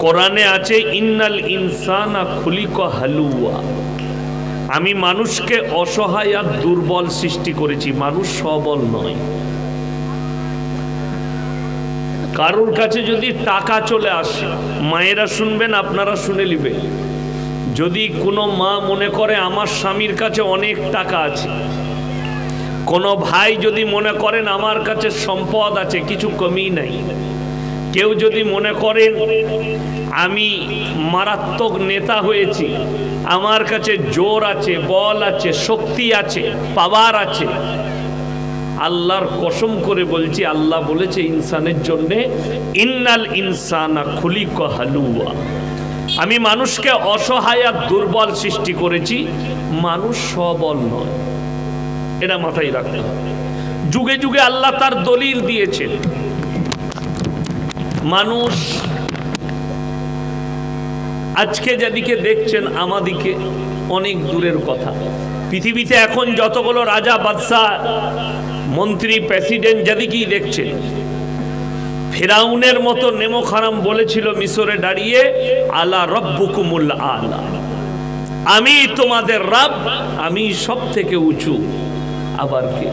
কোরআনে আছে ইন্নাল ইনসানা খুলিকা হালুয়া, আমি মানুষকে অসহায় আর দুর্বল সৃষ্টি করেছি, মানুষ সবল নয়। কারোর কাছে যদি টাকা চলে আসে, মায়েরা শুনবেন, আপনারা শুনে নিবেন, যদি কোনো মা মনে করে আমার স্বামীর কাছে অনেক টাকা আছে, কোনো ভাই যদি মনে করেন আমার কাছে সম্পদ আছে, কিছু কমি নাই, কেউ যদি মনে করেন আমি মারাত্মক নেতা হয়েছি, আমার কাছে জোর আছে, বল আছে, শক্তি আছে, পাওয়ার আছে, আল্লাহর কসম করে বলছি, আল্লাহ বলেছে ইনসানের জন্য ইন্নাল ইনসানা খুলিকা হালুয়া, আমি মানুষকে অসহায় আর দুর্বল সৃষ্টি করেছি, মানুষ সবল নয়। এটা মাথায় রাখতে হবে। যুগে যুগে আল্লাহ তার দলিল দিয়েছেন। মানুষ আজকে যেদিকে দেখছেন আমাদিকে অনেক দূরের কথা। পৃথিবীতে এখন যতগুলো রাজা বাদশাহ মন্ত্রী প্রেসিডেন্ট যেদিকেই দেখছেন, ফিরাউনের মতো নেমক হারাম বলেছিল মিশরে দাঁড়িয়ে, আলা রব্বুকুমুল আলা, আমি তোমাদের রব, আমি সব থেকে উঁচু। আবার কে?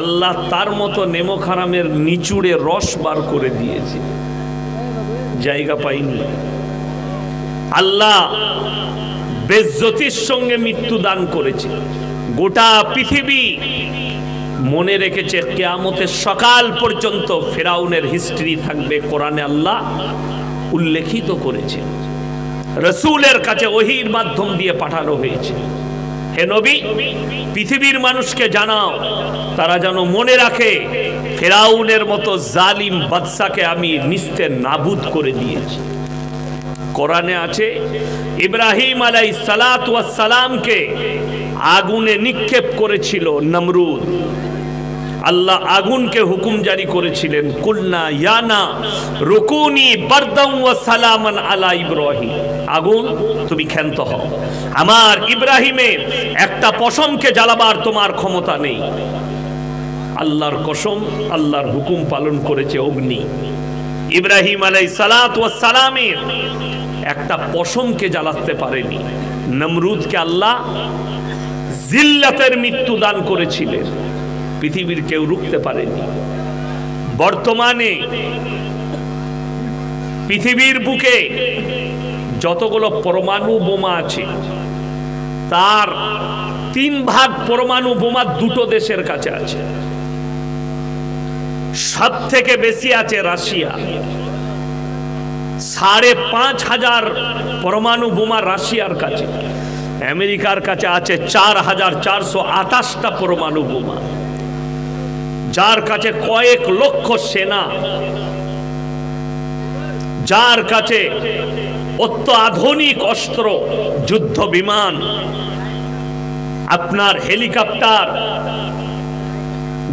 আল্লাহ তার মতো নেমক হারামের নিচুড়ে রস বার করে দিয়েছে, জায়গা পাইনি। আল্লাহ বেজ্জতির সঙ্গে মৃত্যু দান করেছে। গোটা পৃথিবী মনে রেখেছে কিয়ামতের সকাল পর্যন্ত ফিরাউনের হিস্ট্রি থাকবে, কোরআনে আল্লাহ উল্লেখিত করেছে, রাসূলের কাছে ওহীর মাধ্যম দিয়ে পাঠানো হয়েছে। হে নবী, পৃথিবীর মানুষকে জানাও, তারা যেন মনে রাখে ফিরাউনের মতো জালিম বাদশাকে আমি নিস্তে নাবুদ করে দিয়েছি। কোরআনে আছে ইব্রাহিম আলাইহিস সালাতু ওয়াস সালামকে আগুনে নিক্ষেপ করেছিল নমরুদ। আল্লাহ আগুনকে হুকুম জারি করেছিলেন, কুলনা ইয়ানা রুকুনি বারদাম ওয়া সালামান আলা ইব্রাহিম, আগুন তুমি ক্ষান্ত হও, আমার ইব্রাহিমের একটা পশমকে জ্বালাবার তোমার ক্ষমতা নেই। আল্লাহর কসম, আল্লাহর হুকুম পালন করেছে অগ্নি। ইব্রাহিম আলাইহিস সালাতু ওয়াস সালামের একটা পশমকে জ্বালাতে পারেনি। নমরুদকে আল্লাহ জিল্লাতের মৃত্যু দান করেছিলেন, পৃথিবীর কেউ রুখতে পারেনি। বর্তমানে পৃথিবীর বুকে যতগুলো পরমাণু বোমা আছে, তার 3 ভাগ পরমাণু বোমা 2টো দেশের কাছে আছে। সব থেকে বেশি আছে রাশিয়া, 5,500 পরমাণু বোমা রাশিয়ার কাছে। আমেরিকার কাছে আছে 4,428টা পরমাণু বোমা, যার কাছে কয়েক লক্ষ সেনা, যার কাছে অত্যাধুনিক অস্ত্র, যুদ্ধ বিমান, আপনার হেলিকপ্টার,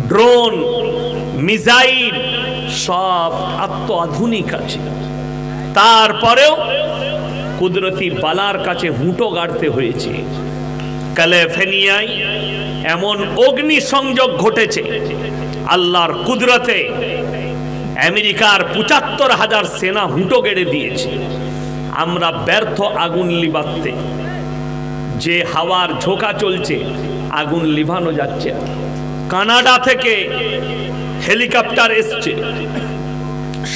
ড্রোন, মিসাইল, সব অত্যাধুনিক আছে। তারপরেও কুদরতি বালার কাছে হুঁটো গাড়তে হয়েছে। ক্যালিফোর্নিয়ায় এমন অগ্নি সংযোগ ঘটেছে আল্লাহর কুদরতে, আমেরিকার ৭৫,০০০ সেনা হুঁটো গেড়ে দিয়েছে। আমরা ব্যর্থ আগুন লিভাতে, যে হাওয়ার ঝোঁকা চলছে আগুন লিভানো যাচ্ছে। কানাডা থেকে হেলিকপ্টার এসছে,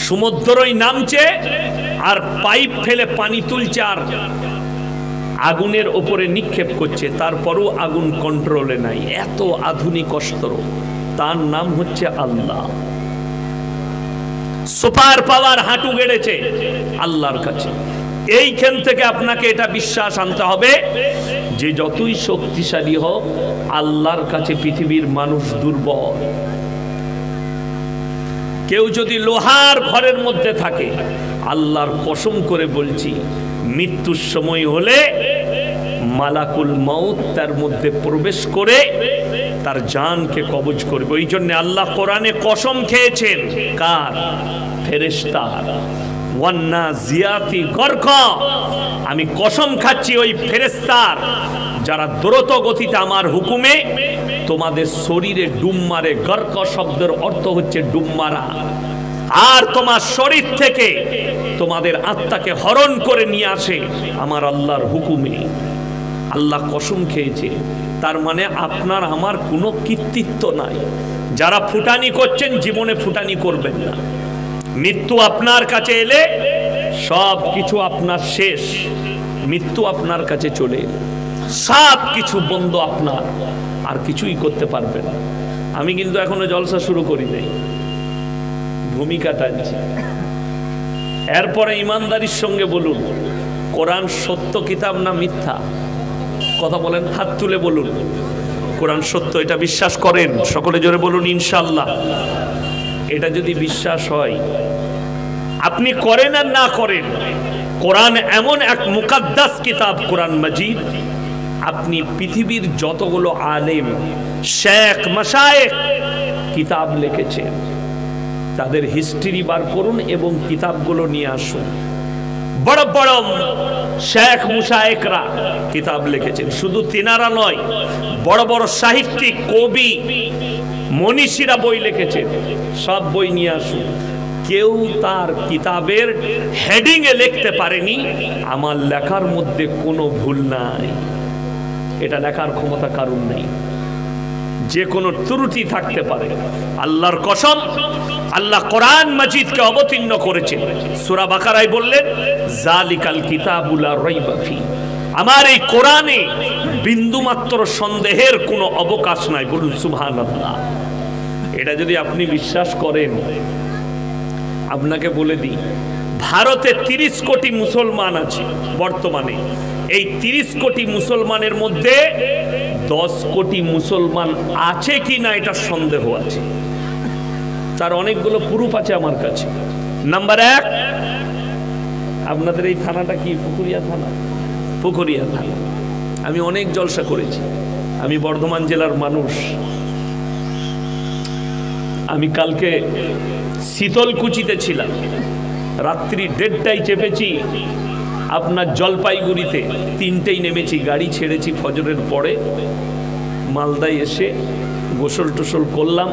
সমুদ্রই নামছে আর পাইপ ফেলে পানি তুলছে আর আগুনের উপরে নিক্ষেপ করছে, তারপরও আগুন কন্ট্রোলে নাই। এত আধুনিক অস্ত্র, তার নাম হচ্ছে আল্লাহ। সুপার পাওয়ার হাঁটু গেড়েছে আল্লাহর কাছে। এইখান থেকে আপনাকে এটা বিশ্বাস আনতে হবে যে যতই শক্তিশালী হোক, আল্লাহর কাছে পৃথিবীর মানুষ দুর্বল। কেউ যদি লোহার ঘরের মধ্যে থাকে, আল্লাহর কসম করে বলছি, মৃত্যুর সময় হলে মালাকুল মউত তার মধ্যে প্রবেশ করে তার জানকে কবজ করবে। ওই জন্য আল্লাহ কোরআনে কসম খেয়েছেন, কার? ফেরেশতার। ওয়ান্নাজিয়াতি গরকা, আমি কসম খাচ্ছি ওই ফেরেশতার যারা দ্রুত গতিতে আমার হুকুমে তোমাদের শরীরে ডুব মারে। গরকা শব্দের অর্থ হচ্ছে ডুব মারা। আর তোমার শরীর থেকে তোমাদের আত্মাকে হরণ করে নিয়ে আসে আমার আল্লাহর হুকুমে। আল্লাহ কসম খেয়েছে, তার মানে আপনার আমার কোনো কৃতিত্ব নাই। যারা ফুটানি করছেন জীবনে ফুটানি করবেন না। মৃত্যু আপনার কাছে এলে সব কিছু আপনার শেষ। মৃত্যু আপনার কাছে চলে এলে সব কিছু বন্ধ, আপনার আর কিছুই করতে পারবে না। আমি কিন্তু এখনো জলসা শুরু করি নাই, ভূমিকা টানছি। এরপরে ইমানদারির সঙ্গে বলুন, কোরআন সত্য কিতাব না মিথ্যা? কথা বলেন, হাত তুলে বলুন কোরআন সত্য। এটা বিশ্বাস করেন? সকলে জোরে বলুন ইনশাআল্লাহ। এটা যদি বিশ্বাস হয়, আপনি করেন আর না করেন, কোরআন এমন এক মুকাদ্দাস কিতাব, কোরআন মাজিদ। আপনি পৃথিবীর যতগুলো আলেম, শেখ, মাশায়েখ কিতাব লিখেছেন, তাদের হিস্ট্রি বার করুন এবং কিতাবগুলো নিয়ে আসুন। বড় বড় শেখ মুশায়েখরা কিতাব লিখেছেন, শুধু তিনারা নয়, বড় বড় সাহিত্যিক, কবি, মনীষীরা বই লিখেছেন। সব বই নিয়ে আসুন। কেউ তার কিতাবের হেডিং এ লিখতে পারেনি আমার লেখার মধ্যে কোনো ভুল নাই। এটা লেখার ক্ষমতা কারণ নেই, যে কোনো ত্রুটি থাকতে পারে। আল্লাহর কসম, আল্লাহ কোরআন মাজিদকে অবতীর্ণ করেছেন। সূরা বাকারায় বললেন, জালিকাল কিতাবুল লা রাইবা ফি। আমার এই কোরআনে বিন্দুমাত্র সন্দেহের কোনো অবকাশ নাই। বলুন সুবহানাল্লাহ। এটা যদি আপনি বিশ্বাস করেন, আপনাকে বলে দিই, ভারতে 30 কোটি মুসলমান আছে বর্তমানে। এই 30 কোটি মুসলমানের মধ্যে 10 কোটি মুসলমান আছে কি না এটা সন্দেহ আছে। তার অনেকগুলো প্রুফ আছে আমার কাছে। নাম্বার 1, আপনাদের এই থানাটা কি? পুকুরিয়া থানা। পুকুরিয়া থানা। আমি অনেক জলসা করেছি, আমি বর্ধমান জেলার মানুষ। আমি কালকে শীতলকুচিতে ছিলাম, রাত্রি 1:30টায় চেপেছি আপনার জলপাইগুড়িতে, 3টেই নেমেছি, গাড়ি ছেড়েছি ফজরের পরে। মালদায় এসে গোসল টোসল করলাম,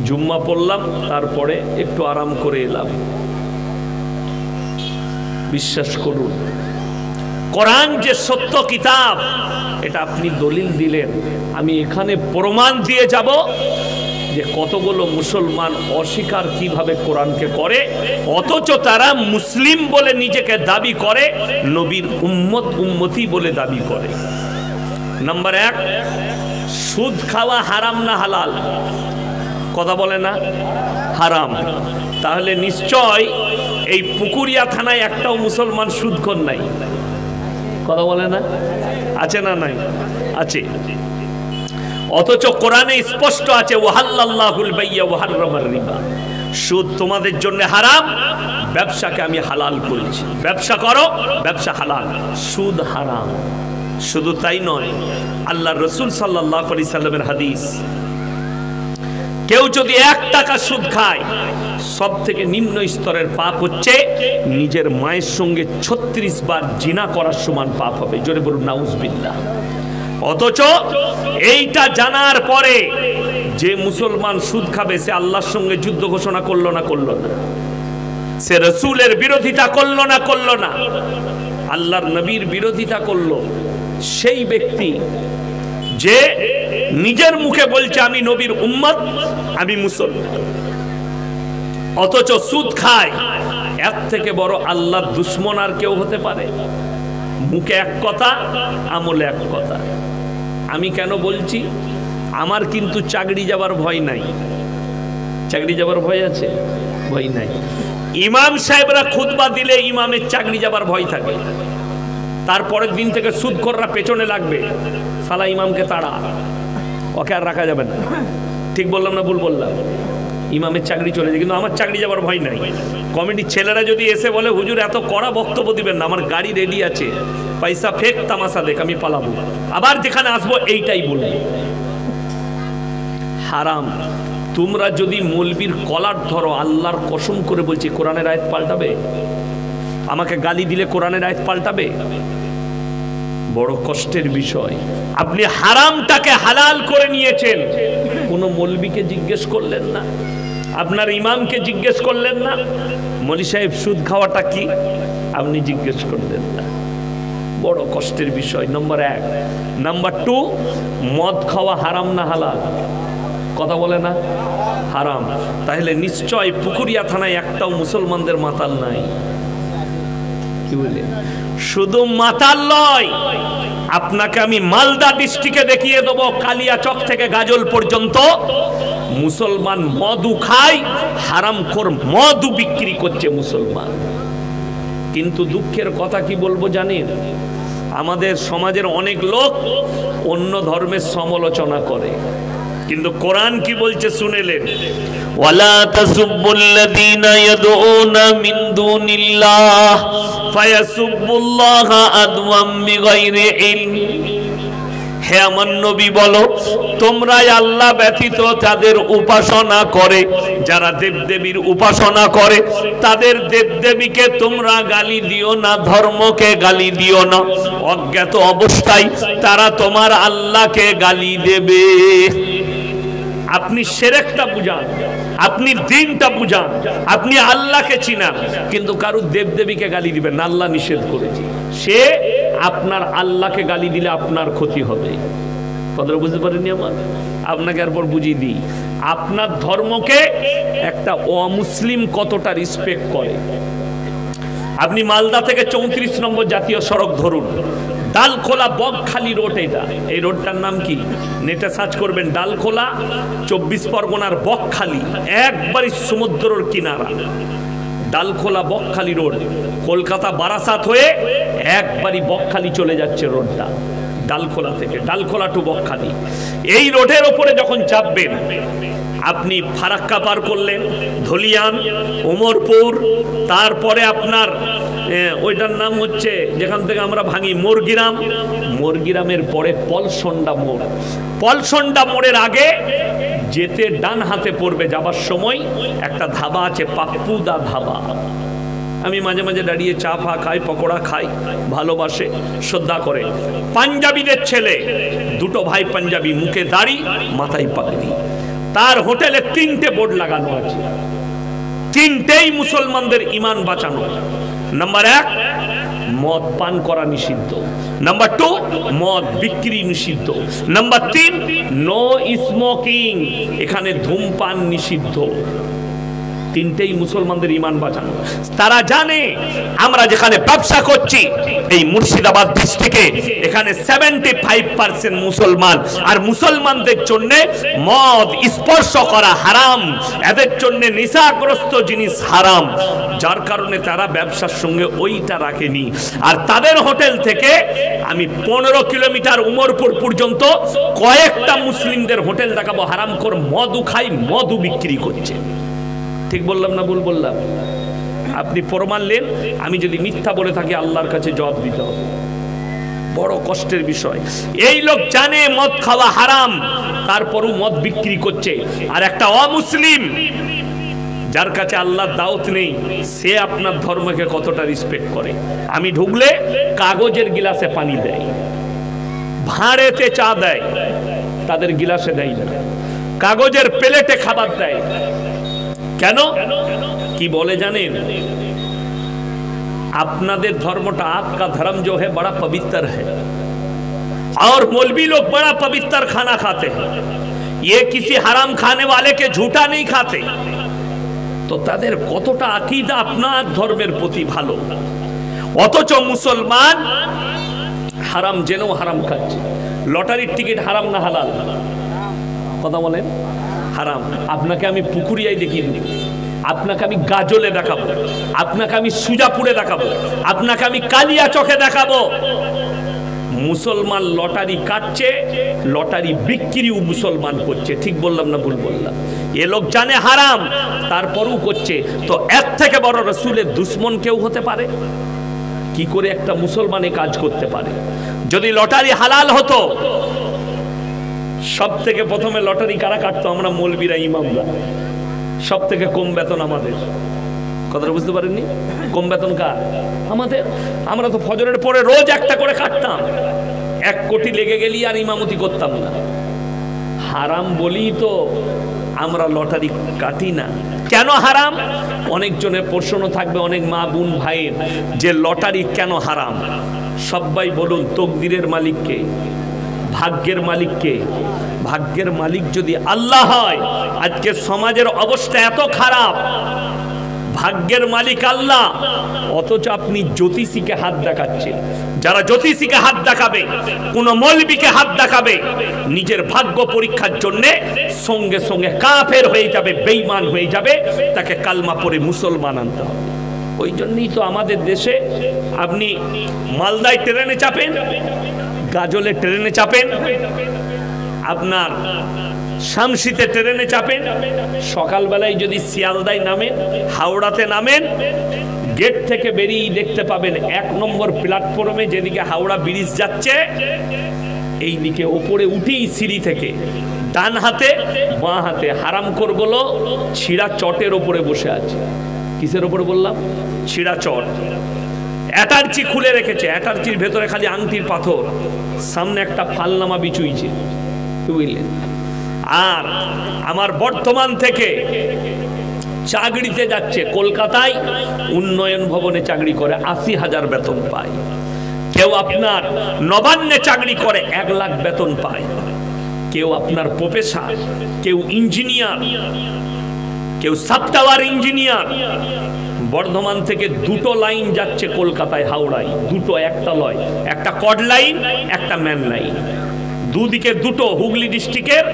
জুম্মা পড়লাম, তারপরে একটু আরাম করে এলাম। বিশ্বাস করুন, কোরআন যে সত্য কিতাব, এটা আপনি দলিল দিলেন, আমি এখানে প্রমাণ দিয়ে যাব যে কতগুলো মুসলমান অস্বীকার কিভাবে কোরআনকে করে, অথচ তারা মুসলিম বলে নিজেকে দাবি করে, নবীর উম্মতি বলে দাবি করে। নাম্বার 1, সুদ খাওয়া হারাম না হালাল? কথা বলে না, হারাম। তাহলে নিশ্চয় এই পুকুরিয়া থানায় একটাও মুসলমান সুদখোর নাই। কথা বলে না, আছে না নাই? আছে। অথচ কোরআনে স্পষ্ট আছে, ওয়াহাল্লাল্লাহুল বাইয়া ওয়া হাররামার রিবা। সুদ তোমাদের জন্য হারাম, ব্যবসাকে আমি হালাল করেছি। ব্যবসা করো, ব্যবসা হালাল, সুদ হারাম। শুধু তাই নয়, আল্লাহর রাসূল সাল্লাল্লাহু আলাইহি সাল্লামের হাদিস, কেউ যদি 1 টাকা সুদ খায়, সব থেকে নিম্ন স্তরের পাপ হচ্ছে নিজের মায়ের সঙ্গে 36 বার জিনা করার সমান পাপ হবে। জোরে বলুন নাউজুবিল্লাহ। অথচ এইটা জানার পরে যে মুসলমান সুদ খাবে, সে আল্লাহর সঙ্গে যুদ্ধ ঘোষণা করলো না করলো না? সে রাসূলের বিরোধিতা করলো না করলো না? আল্লাহর নবীর বিরোধিতা করলো। সেই ব্যক্তি যে নিজের মুখে বলছে আমি নবীর উম্মত, আমি মুসলমান, অথচ সুদ খায়, এর থেকে বড় আল্লাহর দুশমন আর কেউ হতে পারে? মুখে এক কথা, আমলে এক কথা। আমি কেন বলছি? আমার কিন্তু চাকরি যাবার ভয় নাই। চাকরি যাবার ভয় আছে? ভয় নাই। ইমাম সাহেবরা খুতবা দিলে ইমামের চাকরি যাবার ভয় থাকে। তারপরের দিন থেকে সুদখোররা পেছনে লাগবে, সালা ইমামকে তাড়া, ওকে আর রাখা যাবে না। ঠিক বললাম না ভুল বললাম? ইমামের চাকরি চলে যায়, কিন্তু আমার চাকরি যাবার ভয় নাই। কমিটির ছেলেরা যদি এসে বলে হুজুর এত কড়া বক্তব্য দিবেন না, আমার গাড়ি রেডি আছে, পয়সা ফেক তামাশা দেখ, আমি পালাবো, আবার যেখানে আসবো এইটাই বলবো। হারাম। তোমরা যদি মৌলবীর কলার ধরো, আল্লাহর কসম করে বলছি, কোরআনের আয়াত পাল্টাবে? আমাকে গালি দিলে কোরআনের আয়াত পাল্টাবে? বড় কষ্টের বিষয়। আপনি হারামটাকে হালাল করে নিয়েছেন, কোন মৌলবীকে জিজ্ঞেস করলেন না। আপনার ইমামকে জিজ্ঞেস করলেন না মৌলী সাহেব সুদ খাওয়াটা কি, আপনি জিজ্ঞেস করলেন না। বড় কষ্টের বিষয়। নম্বর 1। নাম্বার 2, মদ খাওয়া হারাম না হালাল? কথা বলে না, হারাম। তাহলে নিশ্চয় পুকুরিয়া থানায় একটাও মুসলমানদের মাতাল নাই। কি বলে? শুধু মাতাল নয়, আপনাকে আমি মালদা ডিস্ট্রিক্টে দেখিয়ে দেবো, কালিয়াচক থেকে গাজল পর্যন্ত মুসলমান মদু খায়, হারামখোর মদু বিক্রি করছে মুসলমান। কিন্তু দুঃখের কথা কি বলবো জানেন, আমাদের সমাজের অনেক লোক অন্য ধর্মের সমালোচনা করে, কিন্তু কোরআন কি বলছে শুনেলেন? ওয়ালা তাসুবুল্লাযীনা ইয়াদউনা মিন দুনিল্লাহ ফায়াসুবুল্লাহা আদওয়াম বিগাইরি ইলম। হে আমার নবী বলো, তোমরা আল্লাহ ব্যতীত তাদের উপাসনা করে, যারা দেবদেবীর উপাসনা করে তাদের দেবদেবীকে তোমরা গালি দিও না, ধর্মকে গালি দিও না। অজ্ঞাত অবস্থায় তারা তোমার আল্লাহকে গালি দেবে। আপনি শিরকটা বুঝান, আপনি দ্বীনটা বুঝান, আপনি আল্লাহকে চিনান, কিন্তু কারো দেবদেবীকে গালি দিবেন না, আল্লাহ নিষেধ করেছে। সে আপনার আল্লাহকে গালি দিলে আপনার ক্ষতি হবে। কথাটা বুঝতে পারেননি আমার? আপনাকে এরপর বুঝিয়ে দিই, আপনার ধর্মকে একটা অমুসলিম কতটা রেসপেক্ট করে। আপনি মালদা থেকে 34 নম্বর জাতীয় সড়ক ধরুন, ডালখোলা বকখালি রোড, এটা এই রোডটার নাম কি? নেটে সার্চ করবেন, ডালখোলা 24 পরগনার বকখালি, একবারই সমুদ্রের কিনারা। ডালখোলা বকখালি রোড, কলকাতা বারাসাত হয়ে একবারই বকখালি চলে যাচ্ছে রোডটা, ডালখোলা থেকে, ডালখোলা টু বকখালি। এই রোডের ওপরে যখন চাপবেন, আপনি ফারাক্কা পার করলেন, ধলিয়ান, ওমরপুর, তারপরে আপনার ওইটার নাম হচ্ছে যেখান থেকে আমরা ভাঙি মোরগিরাম, মোরগিরামের পরে পলসন্ডা মোড়। পলসন্ডা মোড়ের আগে যেতে ডান হাতে পড়বে, যাবার সময় একটা ধাবা আছে, পাপ্পুদা ধাবা। আমি মাঝে মাঝে দাঁড়িয়ে চা ফা খাই, পকোড়া খাই, ভালোবাসে, শ্রদ্ধা করে। পাঞ্জাবিদের ছেলে, দুটো ভাই পাঞ্জাবি, মুখে দাড়ি, মাথায় পাগড়ি। তার হোটেলে 3টে বোর্ড লাগানো আছে, 3টেই মুসলমানদের ইমান বাঁচানো। নাম্বার 1, মদ পান করা নিষিদ্ধ। নাম্বার 2, মদ বিক্রি নিষিদ্ধ। নাম্বার 3, নো স্মোকিং, এখানে ধূমপান নিষিদ্ধ। 3টেই মুসলমানদের ইমান বাঁচানো। তারা জানে আমরা যেখানে ব্যবসা করছি এই মুর্শিদাবাদ ডিস্ট্রিক্টে, এখানে 75% মুসলমান, আর মুসলমানদের জন্য মদ স্পর্শ করা হারাম, এদের জন্য নেশাগ্রস্ত জিনিস হারাম, যার কারণে তারা ব্যবসার সঙ্গে ওইটা রাখেনি। আর তাদের হোটেল থেকে আমি 15 কিলোমিটার উমরপুর পর্যন্ত কয়েকটা মুসলিমদের হোটেল দেখাবো, হারামখোর মদু খাই, মদু বিক্রি করছে। ঠিক বললাম না ভুল বললাম? আপনি প্রমাণ নেন, আমি যদি মিথ্যা বলে থাকি আল্লাহর কাছে জবাব দিতে হবে। বড় কষ্টের বিষয়। এই লোক জানে মদ খাওয়া হারাম, তারপরও মদ বিক্রি করছে। আর একটা অমুসলিম যার কাছে আল্লাহর দাওয়াত নেই, সে আপনার ধর্মকে কতটা রেসপেক্ট করে। আমি ঢুকলে কাগজের গিলাসে পানি দেয়, ভাঁড়েতে চা দেয়, তাদের গিলাসে দেয় না, কাগজের প্লেটে খাবার দেয়। কেন? কি বলে জানেন? আপনাদের ধর্মটা, आपका धर्म जो है बड़ा पवित्र है और मौलवी लोग बड़ा पवित्र खाना खाते हैं, ये किसी हराम खाने वाले के झूठा नहीं खाते। तो তাদের কতটা আকীদা আপনার ধর্মের প্রতি ভালো, অথচ মুসলমান হারাম জেনেও হারাম খাচ্ছে। লটারির টিকিট হারাম না হালাল? কথা বলেন, হারাম। আপনাকে আমি পুকুরিয়ায় দেখিয়ে দেব, আপনাকে আমি গাজলে দেখাবো, আপনাকে আমি সুজাপুরে দেখাবো, আপনাকে আমি কালিয়াচকে দেখাবো। মুসলমান লটারি কাটছে, লটারি বিক্রিও মুসলমান করছে। ঠিক বললাম না ভুল বললাম? এ লোক জানে হারাম, তারপরও করছে। তো এর থেকে বড় রসুলের দুশ্মন কেউ হতে পারে? কি করে একটা মুসলমান এ কাজ করতে পারে? যদি লটারি হালাল হতো, সব থেকে প্রথমে লটারি কারা কাটতো? আমরা মৌলবীরা, ইমামরা। সব থেকে কম বেতন আমাদের। কথাটা বুঝতে পারেননি? কম বেতন কার? আমাদের। আমরা তো ফজরের পরে রোজ একটা করে কাটতাম, 1 কোটি লেগে গেলি আর ইমামতি করতাম না। হারাম বলি তো আমরা লটারি কাটি না। কেন হারাম? অনেকজনের প্রশ্ন থাকবে, অনেক মা বোন ভাইয়ের, যে লটারি কেন হারাম? সবাই বলুন, তকদিরের মালিককে, ভাগ্যের মালিককে? ভাগ্যের মালিক যদি আল্লাহ হয়, আজকে সমাজের অবস্থা এত খারাপ, ভাগ্যের মালিক আল্লাহ, অথচ আপনি জ্যোতিষীকে হাত দেখাচ্ছেন। যারা জ্যোতিষীকে হাত দেখাবে, কোন মৌলবীকে হাত দেখাবে, নিজের ভাগ্য পরীক্ষার জন্য সঙ্গে সঙ্গে কাফের হয়ে যাবে, বেঈমান হয়ে যাবে, তাকে কালমা পড়ে মুসলমান আনতে হবে। ওই জন্যই তো আমাদের দেশে আপনি মালদায় ট্রেনে চাপেন, গাজলে ট্রেনে চাপেন, আপনার শামসিতে ট্রেনে চাপেন, সকালবেলায় যদি শিয়ালদায় নামেন, হাওড়াতে নামেন, গেট থেকে বেরিয়ে দেখতে পাবেন 1 নম্বর প্ল্যাটফর্মে যেদিকে হাওড়া ব্রিজ যাচ্ছে, এই দিকে ওপরে উঠেই সিঁড়ি থেকে ডান হাতে বাঁ হাতে হারামখোরগুলো ছিঁড়া চটের ওপরে বসে আছে। কিসের ওপরে বললাম? ছিঁড়া চট। অ্যাটার্চি খুলে রেখেছে, অ্যাটার্চির ভেতরে খালি আংটির পাথর, সামনে একটা ফালনামা বিছুইছে, বুঝলেন? আর আমার বর্তমান থেকে চাকরিতে যাচ্ছে, কলকাতায় উন্নয়ন ভবনে চাকরি করে 80,000 বেতন পায়। কেউ আপনার নবান্নে চাকরি করে 1 লাখ বেতন পায়। কেউ আপনার প্রফেসর, কেউ ইঞ্জিনিয়ার, কেউ সফটওয়্যার ইঞ্জিনিয়ার। বর্ধমান থেকে 2টো লাইন যাচ্ছে কলকাতায়, হাওড়ায় 2টো, একটা লয়, একটা কড লাইন, একটা ম্যান লাইন, দুদিকে 2টো, হুগলি ডিস্ট্রিক্টের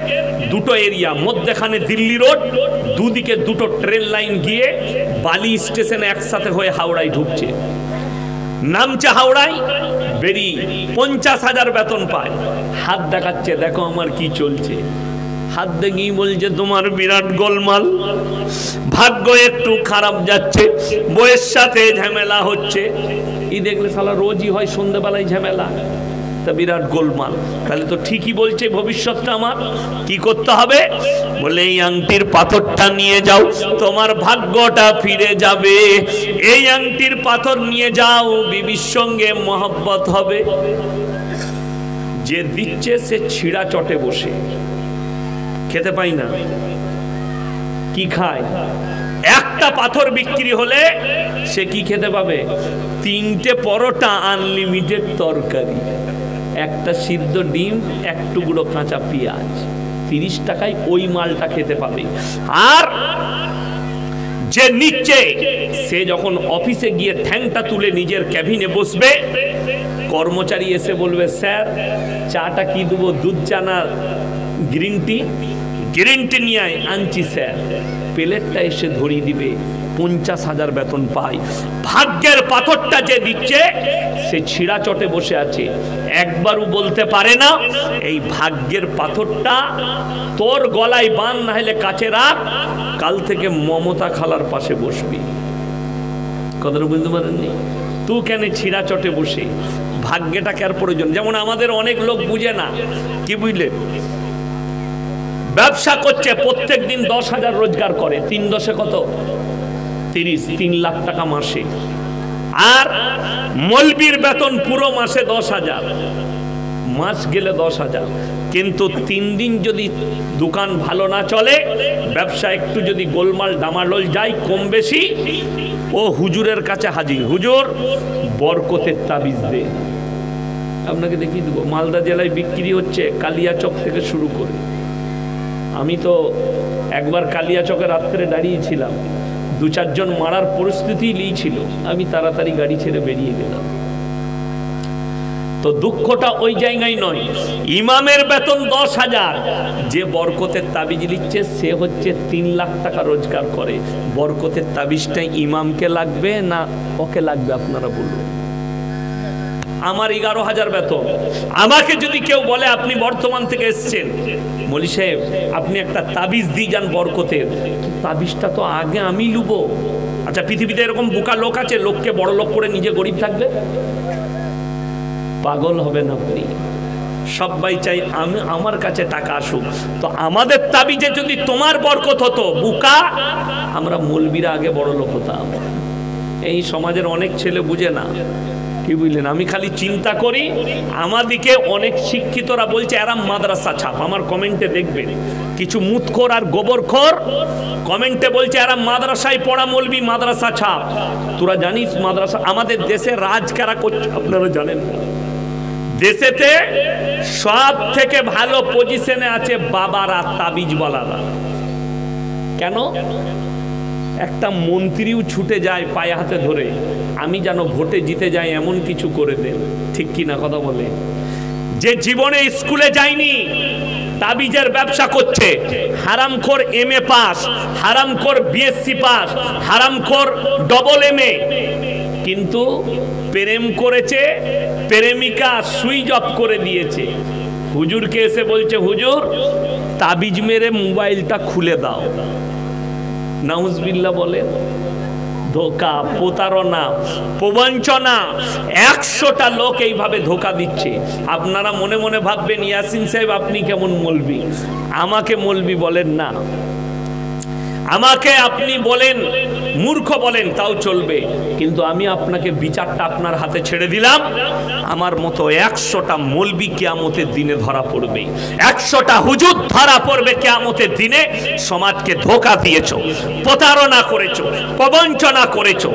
2টো এরিয়া, মধ্যখানে দিল্লি রোড, দুদিকে 2টো ট্রেন লাইন গিয়ে বালি স্টেশনে একসাথে হয়ে হাওড়ায় ঢুকছে। নামছে হাওড়ায়, বেরিয়ে 50,000 বেতন পায়। হাত দেখাচ্ছে, দেখো আমার কি চলছে। হাত দেখেই বলছে, তোমার বিরাট গোলমাল, ভাগ্য একটু খারাপ যাচ্ছে, বইয়ের সাথে ঝামেলা হচ্ছে। এই দেখলে শালা রোজই হয় সন্ধ্যেবেলায় ঝামেলা, তা বিরাট গোলমাল। তাহলে তো ঠিকই বলছে, ভবিষ্যৎটা আমার কি করতে হবে? বলে এই আংটির পাথরটা নিয়ে যাও, তোমার ভাগ্যটা ফিরে যাবে। এই আংটির পাথর নিয়ে যাও, বিবির সঙ্গে মহব্বত হবে। যে দিচ্ছে সে ছিঁড়া চটে বসে, খেতে পাই না, কি খায়? একটা পাথর বিক্রি হলে সে কি খেতে পাবে? 3টে পরোটা, আনলিমিটেড তরকারি, একটা সিদ্ধ ডিম, 1 টুকরো কাঁচা পেঁয়াজ, 30 টাকায় ওই মালটা খেতে পাবে। আর যে নিচে, সে যখন অফিসে গিয়ে ঠ্যাংটা তুলে নিজের ক্যাবিনে বসবে, কর্মচারী এসে বলবে, স্যার চাটা কি দেবো, দুধ চা না গ্রিন টি? গ্রিন টি নিয়ে আয়, আনছি স্যার। প্লেটটা এসে ধরিয়ে দিবে, 50,000 বেতন পায়। ভাগ্যের পাথরটা যে দিচ্ছে, সে ছিঁড়া চটে বসে আছে, একবারও বলতে পারে না এই ভাগ্যের পাথরটা তোর গলায় বান, না হলে কাছে রাখ, কাল থেকে মমতা খালার পাশে বসবি। কথাটা বুঝতে পারেননি? তুই কেন ছিঁড়া চটে বসে? ভাগ্যটাকে আর প্রয়োজন। যেমন আমাদের অনেক লোক বুঝে না, কি বুঝলে, ব্যবসা করছে, প্রত্যেক দিন 10,000 রোজগার করে, 3 দশে কত? 30, 3 লাখ টাকা মাসে। আর মৌলবীর বেতন পুরো মাসে 10,000, মাস গেলে 10,000। কিন্তু 3 দিন যদি দোকান ভালো না চলে, ব্যবসা একটু যদি গোলমাল ডামাডোল যায় কম বেশি, ও হুজুরের কাছে হাজির, হুজুর বরকতের তাবিজ দে। আপনাকে দেখিয়ে দেবো, মালদা জেলায় বিক্রি হচ্ছে, কালিয়াচক থেকে শুরু করে। আমি তো একবার কালিয়াচকে রাত্রে দাঁড়িয়েছিলাম, 2-4 জন মারার পরিস্থিতি নিয়েছিল, আমি তাড়াতাড়ি গাড়ি ছেড়ে বেরিয়ে গেলাম। তো দুঃখটা ওই জায়গায় নয়, ইমামের বেতন 10,000, যে বরকতের তাবিজ লিখছে সে হচ্ছে 3 লাখ টাকা রোজগার করে। বরকতের তাবিজটা ইমামকে লাগবে না ওকে লাগবে? আপনারা বলুন। আমার 11,000 বেতন, আমাকে যদি কেউ বলে আপনি বর্তমান থেকে এসছেন, মৌলী সাহেব আপনি একটা তাবিজ দিয়ে যান বরকতের, তাবিজটা তো আগে আমি লুবো। আচ্ছা, পৃথিবীতে এরকম বোকা লোক আছে, লোককে বড় লোক করে নিজে গরিব থাকবে? পাগল হবেন আপনি। সবাই চাই আমি, আমার কাছে টাকা আসুক। তো আমাদের তাবিজে যদি তোমার বরকত হতো, বোকা, আমরা মৌলবীরা আগে বড় লোক হতাম। এই সমাজের অনেক ছেলে বুঝে না, কি বুঝলেন? আমি খালি চিন্তা করি আমাদিকে অনেক শিক্ষিতরা বলছে এরা মাদ্রাসা ছাপ। আমার কমেন্টে দেখবেন কিছু মুতখোর আর গোবরখোর কমেন্টে বলছে এরা মাদ্রাসায় পড়া মৌলবি, মাদ্রাসা ছাপ। তোরা জানিস মাদ্রাসা আমাদের দেশে রাজ কারা করছে আপনারা জানেন না? দেশেতে সব থেকে ভালো পজিশনে আছে বাবারা, তাবিজওয়ালারা। কেন? একটা মন্ত্রীও ছুটে যায় পায়ে হাতে ধরে আমি যেন ভোটে জিতে যাই এমন কিছু করে দেন। ঠিক কি না কথা বলে? যে জীবনে স্কুলে যায়নি তাবিজের ব্যবসা করছে, হারামখোর এমএ পাস, হারামখোর বিএসসি পাস, হারামখোর ডবল এমএ, কিন্তু প্রেম করেছে, প্রেমিকা সুইচ অফ করে দিয়েছে। হুজুরকে এসে বলছে হুজুর তাবিজ মেরে মোবাইলটা খুলে দাও। নাউজুবিল্লাহ বলে। ধোকা, প্রতারণা, প্রবঞ্চনা, 100টা লোক এইভাবে ধোকা দিচ্ছে। আপনারা মনে মনে ভাববেন ইয়াসিন সাহেব আপনি কেমন মৌলবি, আমাকে মৌলবি বলেন না, আমাকে আপনি বলেন মূর্খ বলেন তাও চলবে, কিন্তু আমি আপনাকে বিচারটা আপনার হাতে ছেড়ে দিলাম। আমার মতো 100টা মৌলবি কিয়ামতের দিনে ধরা পড়বে, 100টা হুজুর ধরা পড়বে কিয়ামতের দিনে। সমাজকে ধোকা দিয়েছো, প্রতারণা করেছো, প্রবঞ্চনা করেছো।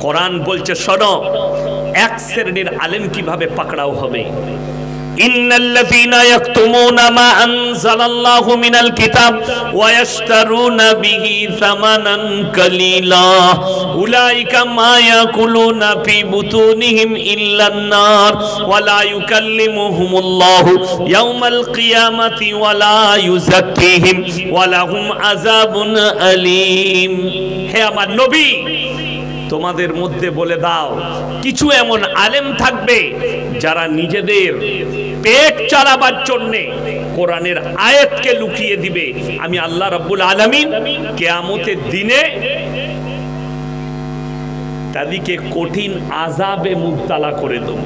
কোরআন বলছে শোনো এক শ্রেণীর আলেম কিভাবে পাকড়াও হবে। ইন্নাল্লাযীনা ইয়াকতুমুনা মা আনজালাল্লাহু মিনাল কিতাব ওয়া ইয়াশতারুনা বিহি সামানান কালীলা উলাইকা মা ইয়াকুলুনা ফি বুতুনিহিম ইল্লান নার ওয়া লা ইউকাল্লিমুহুমুল্লাহু ইয়াওমাল কিয়ামাতি ওয়া লা ইউযাক্কিহিম ওয়া লাহুম আযাবুন আলীম। হে আমার নবী তোমাদের মধ্যে বলে দাও কিছু এমন আলেম থাকবে যারা নিজেদের পেট চালাবার জন্য কোরআনের আয়াতকে লুকিয়ে দিবে। আমি আল্লাহ রাব্বুল আলামিন কিয়ামতের দিনে তাদেরকে কঠিন আযাবে মুবতালা করে দেব।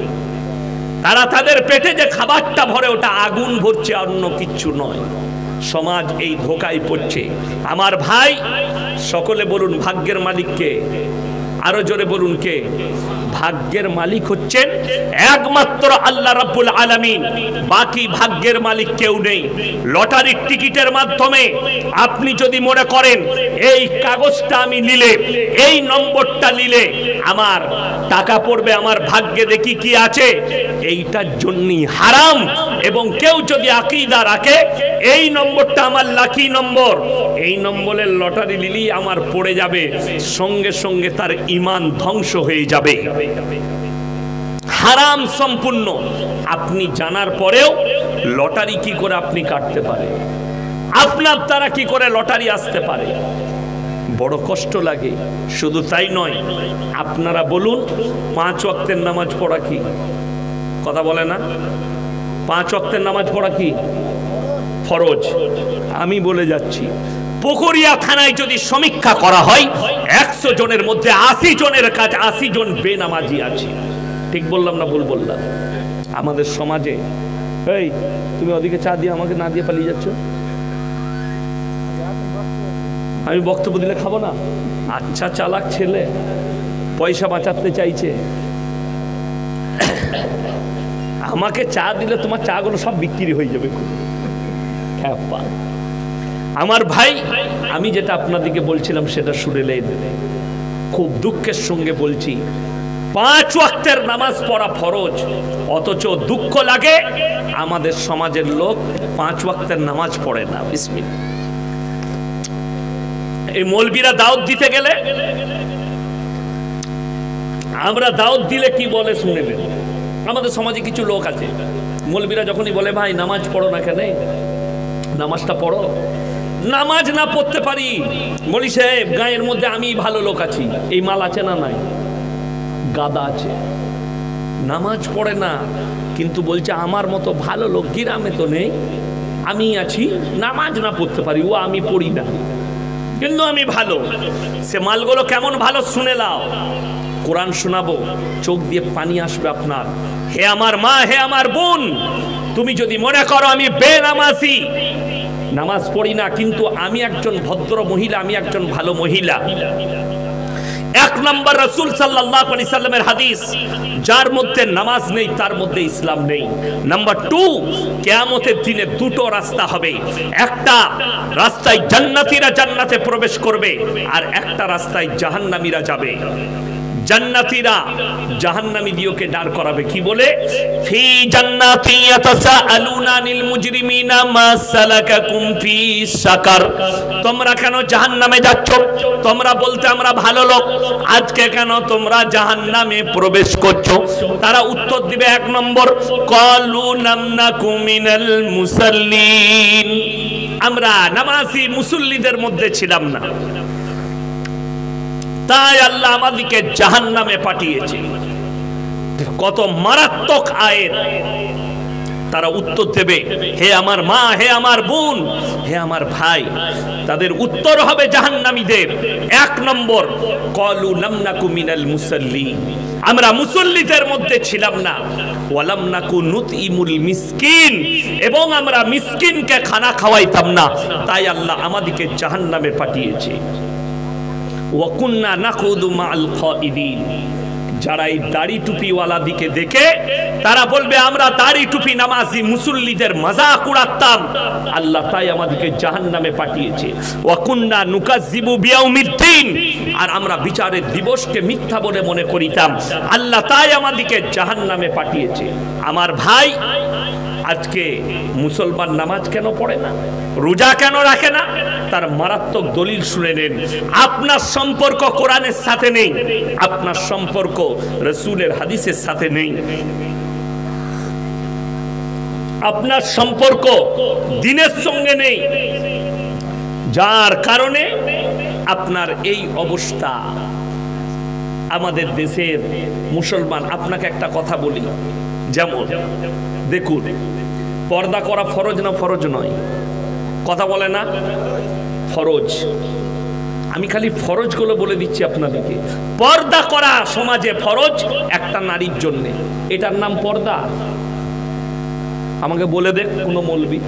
তারা তাদের পেটে যে খাবারটা ভরে ওটা আগুন ভরছে, অন্য কিচ্ছু নয়। সমাজ এই ধোকায় পড়ছে। আমার ভাই সকলে বলুন ভাগ্যের মালিককে, আরো জোরে বলুন কে? ভাগ্যের মালিক হচ্ছেন একমাত্র আল্লাহ রাব্বুল আলামিন, বাকি ভাগ্যের মালিক কেউ নেই। লটারির টিকিটের মাধ্যমে আপনি যদি মনে করেন এই কাগজটা আমি নিলে, এই নম্বরটা নিলে আমার টাকা পড়বে, আমার ভাগ্যে দেখি কি আছে, এইটার জন্যই হারাম। এবং কেউ যদি আকীদা রাখে এই নম্বরটা আমার লাকি নম্বর, এই নম্বরের লটারি নিলেই আমার পড়ে যাবে, সঙ্গে সঙ্গে তার ঈমান ধ্বংস হয়ে যাবে। হারাম সম্পূর্ণ। আপনি জানার পরেও লটারি কি করে আপনি কাটতে পারে, আপনার দ্বারা কি করে লটারি আসতে পারে, বড় কষ্ট লাগে। শুধু তাই নয়, আপনারা বলুন 5 ওয়াক্তের নামাজ পড়া কি? কথা বলে না? 5 ওয়াক্তের নামাজ পড়া কি ফরজ? আমি বলে যাচ্ছি পুকুরিয়া থানায় যদি সমীক্ষা করা হয় 100 জনের মধ্যে 80 জনের কাছে 80 জন বেনামাজি আছে। ঠিক বললাম না ভুল বললাম? আমাদের সমাজে এই তুমি ওদিকে চা দিয়ে আমাকে না দিয়ে পালিয়ে যাচ্ছ, আমি বক্তব্য দিলে খাবো না? আচ্ছা চালাক ছেলে, পয়সা বাঁচাতে চাইছে। আমাকে চা দিলে তোমার চা গুলো সব বিক্রি হয়ে যাবে। আমার ভাই আমি যেটা আপনাদেরকে বলছিলাম সেটা শুনেলেন। খুব দুঃখের সঙ্গে বলছি 5 ওয়াক্তের নামাজ পড়া ফরজ, অথচ দুঃখ লাগে আমাদের সমাজের লোক 5 ওয়াক্তের নামাজ পড়ে না। বিসমিল্লাহ। এই মৌলবীরা দাওয়াত দিতে গেলে, আমরা দাওয়াত দিলে কি বলে শুনেবেন। আমাদের সমাজে কিছু লোক আছে, মৌলবীরা যখনই বলে ভাই নামাজ পড়ো না, কেন নামাজটা পড়ো, নামাজ না পড়তে পারি, বলি সাহেব গায়ের মধ্যে আমি ভালো লোক আছি, এই মাল আছে না নাই? গাদা আছে, নামাজ পড়ে না কিন্তু বলছে আমার মতো ভালো লোক গ্রামে তো নেই, আমি আছি, নামাজ না পড়তে পারি, ও আমি পড়ি না কিন্তু আমি ভালো। সে মালগুলো কেমন ভালো শুনে লাও। কোরআন শোনাবো, চোখ দিয়ে পানি আসবে আপনার। হে আমার মা, হে আমার বোন, তুমি যদি মনে করো আমি বেনামাজি, নামাজ পড়ি না কিন্তু আমি একজন ভদ্র মহিলা, আমি একজন ভালো মহিলা, এক নম্বর রাসূল সাল্লাল্লাহু আলাইহি সাল্লামের হাদিস, যার মধ্যে নামাজ নেই তার মধ্যে ইসলাম নেই। নাম্বার 2, কিয়ামতের দিনে দুটো রাস্তা হবে, একটা রাস্তায় জান্নাতীরা জান্নাতে প্রবেশ করবে আর একটা রাস্তায় জাহান্নামীরা যাবে। জান্নাতীরা জাহান্নামী দিওকে দাঁড় করাবে কি বলে? ফি জান্নাতি ইয়াতাসাআলুনা আনিল মুজরিমিনা মা সালাকাকুম ফি সাকার। তোমরা কেন জাহান্নামে যাচ্ছ? তোমরা বলতে আমরা ভালো লোক, আজকে কেন তোমরা জাহান্নামে প্রবেশ করছো? তারা উত্তর দিবে, এক নম্বর, ক্বালু লাম নাকু মিনাল মুসাল্লিন, আমরা নামাজি মুসল্লিদের মধ্যে ছিলাম না, তাই আল্লাহ আমাদেরকে জাহান্নামে পাঠিয়েছে। কত মারাত্মক আয়াত। তারা উত্তর দেবে, হে আমার মা, হে আমার বোন, হে আমার ভাই। তাদের উত্তর হবে জাহান্নামীদের। এক নম্বর, ক্বালু লাম নাকু মিনাল মুসাল্লিন, আমরা মুসল্লিদের মধ্যে ছিলাম না। ওয়ালাম নাকু নুতইমুল মিসকিন, এবং আমরা মিসকিনকে খানা খাওয়াইতাম না, তাই আল্লাহ আমাদেরকে জাহান্নামে পাঠিয়েছে। ওয়া কুন্না নাকুদু মাআল খাইদিন, যারা এই দাড়ি টুপিওয়ালা দিকে দেখে তারা বলবে আমরা দাড়ি টুপি নামাজি মুসল্লিদের মজাক উড়াতাম, আল্লাহ তাই আমাদেরকে জাহান্নামে পাঠিয়েছে। ওয়া কুন্না নুকাজ্জিবু বিয়াউমিদ্দিন, আর আমরা বিচারের দিবসকে মিথ্যা বলে মনে করিতাম, আল্লাহ তাই আমাদেরকে জাহান্নামে পাঠিয়েছে। আমার ভাই, আজকে মুসলমান নামাজ কেন পড়ে না, রোজা কেন রাখে না? তার মারাত্মক দলিল শুনে নেন। আপনার সম্পর্ক কোরআনের সাথে নেই, আপনার সম্পর্ক রাসূলের হাদিসের সাথে নেই, আপনার সম্পর্ক দ্বীনের সঙ্গে নেই, যার কারণে আপনার এই অবস্থা। আমাদের দেশের মুসলমান, আপনাকে একটা কথা বলি, যেমন দেখুন, পর্দা করা ফরজ না ফরজ নয়? কথা বলে না? ফরজ। আমি খালি ফরজগুলো বলে দিচ্ছি আপনাদেরকে। পর্দা করা সমাজে ফরজ একটা নারীর জন্য, এটার নাম পর্দা? আমাকে বলে দেখ কোন মৌলবি,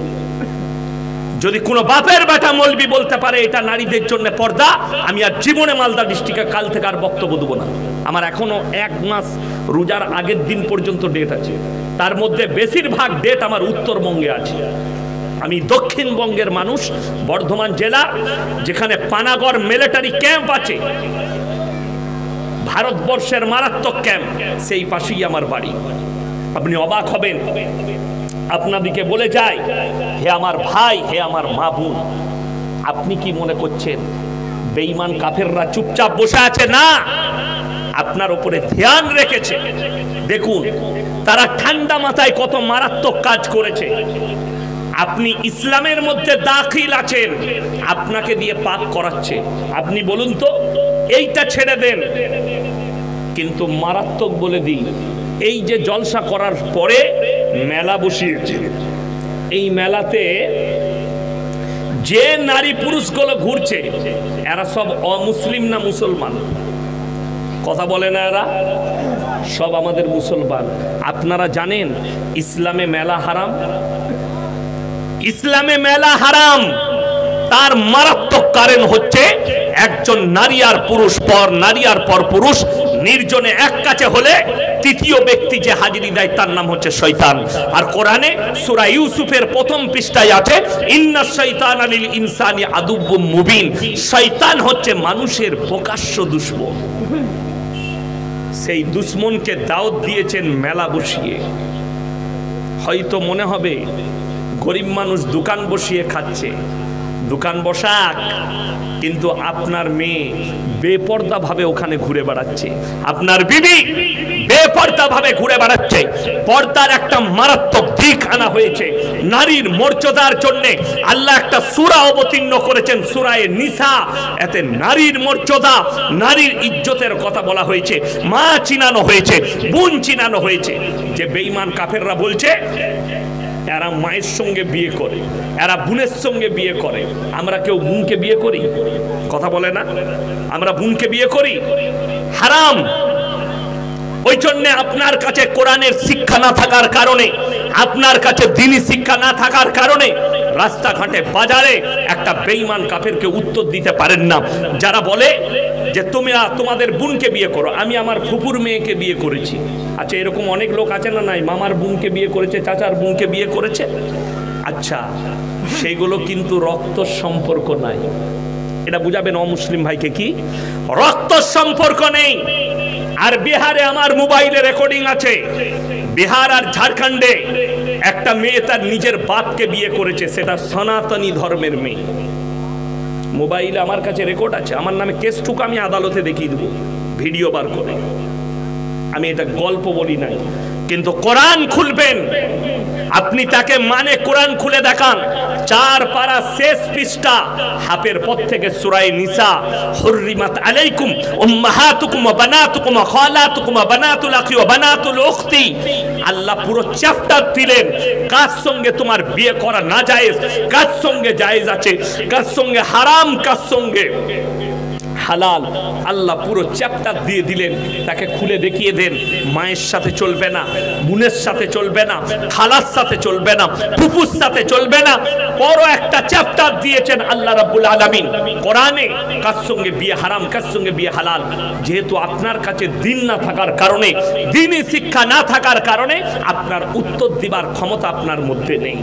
যদি কোনো বাপের বেটা মৌলবি বলতে পারে এটা নারীদের জন্য পর্দা, আমি আর জীবনে মালদা ডিস্ট্রিক্টে কাল থেকে আর বক্তব্য দেবো না। আমার এখনো 1 মাস রোজার আগের দিন পর্যন্ত ডেট আছে, তার মধ্যে বেশিরভাগ ডেট আমার উত্তরবঙ্গে আছে। আমি দক্ষিণবঙ্গের মানুষ, বর্ধমান জেলা, যেখানে পানাগড় মিলিটারি ক্যাম্প আছে, ভারতবর্ষের মারাত্মক ক্যাম্প, সেই পাশেই আমার বাড়ি। আপনি অবাক হবেন। আপনাদিকে বলে যায়, হে আমার ভাই, হে আমার মা বোন, আপনি কি মনে করছেন বেঈমান কাফেররা চুপচাপ বসে আছে? না, আপনার উপরে ধ্যান রেখেছে। দেখুন তারা ঠান্ডা মাথায় কত মারাত্মক কাজ করেছে। আপনি ইসলামের মধ্যে দাখিল আছেন, আপনাকে দিয়ে পাক করাচ্ছে। আপনি বলুন তো, এইটা ছেড়ে দেন। কিন্তু মারাত্মক বলে দিই, এই যে জলসা করার পরে মেলা বসিয়েছে, এই মেলাতে যে নারী পুরুষগুলো ঘুরছে এরা সব অমুসলিম না মুসলমান? কথা বলে না, এরা সব আমাদের মুসলমান। আপনারা জানেন ইসলামে মেলা হারাম? ইসলামে মেলা হারাম। তার মারাত্মক কারণ হচ্ছে একজন নারী আর পুরুষ পর নারী আর পর পুরুষ নির্জনে এক কাছে হলে তৃতীয় ব্যক্তি যে হাজিরি দেয় তার নাম হচ্ছে শয়তান। আর কোরআনে সূরা ইউসুফের প্রথম পৃষ্ঠায় আছে, ইন্নাশ শাইতানা লিল ইনসানি আদুব্বুম মুবিন, শয়তান হচ্ছে মানুষের প্রকাশ্য দুশমন। সেই দুশমনকে দাওয়াত দিয়েছেন মেলা বসিয়ে। হয়তো মনে হবে গরিব মানুষ দোকান বসিয়ে খাচ্ছে, দোকান বসাক, কিন্তু আপনার মেয়ে বেপর্দা ভাবে ওখানে ঘুরে বেড়াচ্ছে, আপনার বিবি বেপর্দা ভাবে ঘুরে বেড়াচ্ছে। পর্দার একটা মারাত্মক দিক আনা হয়েছে। নারীর মর্যাদার জন্য আল্লাহ একটা সূরা অবতীর্ণ করেছেন, সূরা নিসা। এতে নারীর মর্যাদা, নারীর ইজ্জতের কথা বলা হয়েছে, মা চিনানো হয়েছে, বোন চিনানো হয়েছে। যে বেঈমান কাফেররা বলছে এরা মায়ের সঙ্গে বিয়ে করে, এরা বোনের সঙ্গে বিয়ে করে। আমরা কেউ বোনকে বিয়ে করি? কথা বলে না? আমরা বোনকে বিয়ে করি? হারাম। ওই জন্য আপনার কাছে কোরআনের শিক্ষা না থাকার কারণে, আপনার কাছে দ্বীনি শিক্ষা না থাকার কারণে রাস্তাঘাটে বাজারে একটা বেঈমান কাফেরকে উত্তর দিতে পারেন না। যারা বলে যে তোমরা তোমাদের বোনকে বিয়ে করো, আমি আমার ফুপুর মেয়েকে বিয়ে করেছি। আচ্ছা, এরকম অনেক লোক আছে না নাই, মামার বোনকে বিয়ে করেছে, চাচার বোনকে বিয়ে করেছে। আচ্ছা, সেগুলো কিন্তু রক্ত সম্পর্ক নাই। এটা বুঝাবেন অমুসলিম ভাইকে, কি রক্ত সম্পর্ক নেই। আর বিহারে আমার মোবাইলে রেকর্ডিং আছে, বিহার আর ঝাড়খণ্ডে একটা মেয়ে তার নিজের বাপকে বিয়ে করেছে, সেটা সনাতনী ধর্মের মেয়ে। মোবাইলে আমার কাছে রেকর্ড আছে, আমার নামে কেস ঠুক আমি আদালতে দেখিয়ে দেবো ভিডিও বার করে। আমি এটা গল্প বলি নাই, কিন্তু কোরআন খুলবেন আপনি, তাকে মানে কোরআন খুলে দেখান, 4 পারা শেষ পৃষ্ঠা, হাফের পর থেকে সূরা নিসা, হুররিমাত আলাইকুম উম্মাহাতুকুম ওয়া বানাতুকুম ওয়া খালাতুকুম ওয়া বানাতুল আখি ওয়া বানাতুল উখতি, আল্লাহ পুরো চ্যাপ্টার দিলেন কার সঙ্গে তোমার বিয়ে করা না জায়েজ, কার সঙ্গে জায়েজ আছে, কার সঙ্গে হারাম, কার সঙ্গে হালাল। আল্লাহ পুরো চ্যাপ্টার দিয়ে দিলেন, তাকে খুলে দেখিয়ে দেন। মায়ের সাথে চলবে না, বোনের সাথে চলবে না, খালার সাথে চলবে না, ফুফুর সাথে চলবে না। বড় একটা চ্যাপ্টার দিয়েছেন আল্লাহ রাব্বুল আলামিন কোরআনে, কার সঙ্গে বিয়ে হারাম, কার সঙ্গে বিয়ে হালাল। যেহেতু আপনার কাছে দিন না থাকার কারণে, দ্বীনি শিক্ষা না থাকার কারণে আপনার উত্তর দিবার ক্ষমতা আপনার মধ্যে নেই।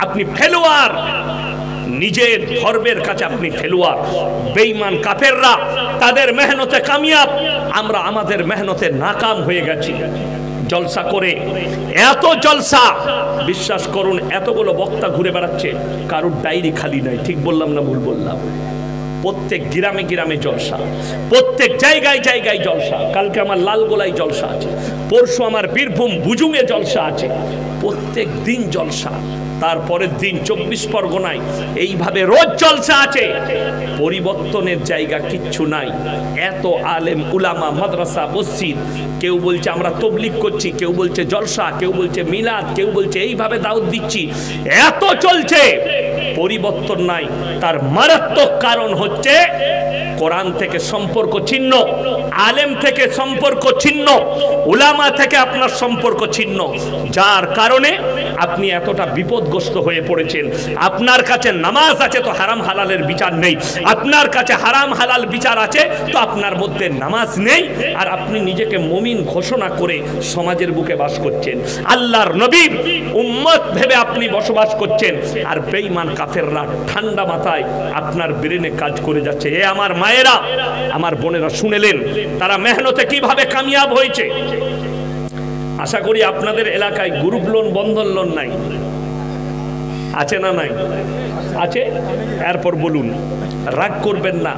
আপনি ফেলোয়ার, নিজের ধর্মের কাছে আপনি ফেলুয়ার। বেঈমান কাফেররা তাদের মেহনতে কামিয়াব, আমরা আমাদের মেহনতে নাকাম হয়ে গেছি। জলসা করে এত জলসা, বিশ্বাস করুন এতগুলো বক্তা ঘুরে বেড়াচ্ছে, কারোর ডায়েরি খালি নাই। ঠিক বললাম না ভুল বললাম? প্রত্যেক গ্রামে গ্রামে জলসা, প্রত্যেক জায়গায় জায়গায় জলসা। কালকে আমার লালগোলায় জলসা আছে, পরশু আমার বীরভূম বুজুঙে জলসা আছে। প্রত্যেক দিন জলসা, তারপরের দিন 24 পরগনায় এইভাবে রোজ জলসা আছে। পরিবর্তনের জায়গা কিচ্ছু নাই। এত আলেম উলামা, মাদ্রাসা, মসজিদ, কেউ বলছে আমরা তবলিগ করছি, কেউ বলছে জলসা, কেউ বলছে মিলাদ, কেউ বলছে এইভাবে দাওয়াত দিচ্ছি, এত চলছে, পরিবর্তন নাই। তার মারাত্মক কারণ হচ্ছে কোরআন থেকে সম্পর্ক ছিন্ন, আলেম থেকে সম্পর্ক ছিন্ন, উলামা থেকে আপনার সম্পর্ক ছিন্ন, যার কারণে আপনি এতটা বিপদগ্রস্ত হয়ে পড়েছেন। আপনার কাছে নামাজ আছে তো হারাম হালালের বিচার নেই, আপনার কাছে হারাম হালাল বিচার আছে তো আপনার মধ্যে নামাজ নেই, আর আপনি নিজেকে মুমিন ঘোষণা করে সমাজের বুকে বাস করছেন। আল্লাহর নবীর উম্মত ভেবে আপনি বসবাস করছেন, আর বেঈমান কাফেররা ঠান্ডা মাথায় আপনার ব্রেনে কাজ করে যাচ্ছে। এ আমার মায়েরা, আমার বোনেরা শুনেলেন তারা মেহনতে কিভাবে কামিয়াব হয়েছে। আশা করি আপনাদের এলাকায় গ্রুপ লোন, বন্ধন লোন নাই, আছে না নাই? আছে। এরপর বলুন, রাগ করবেন না,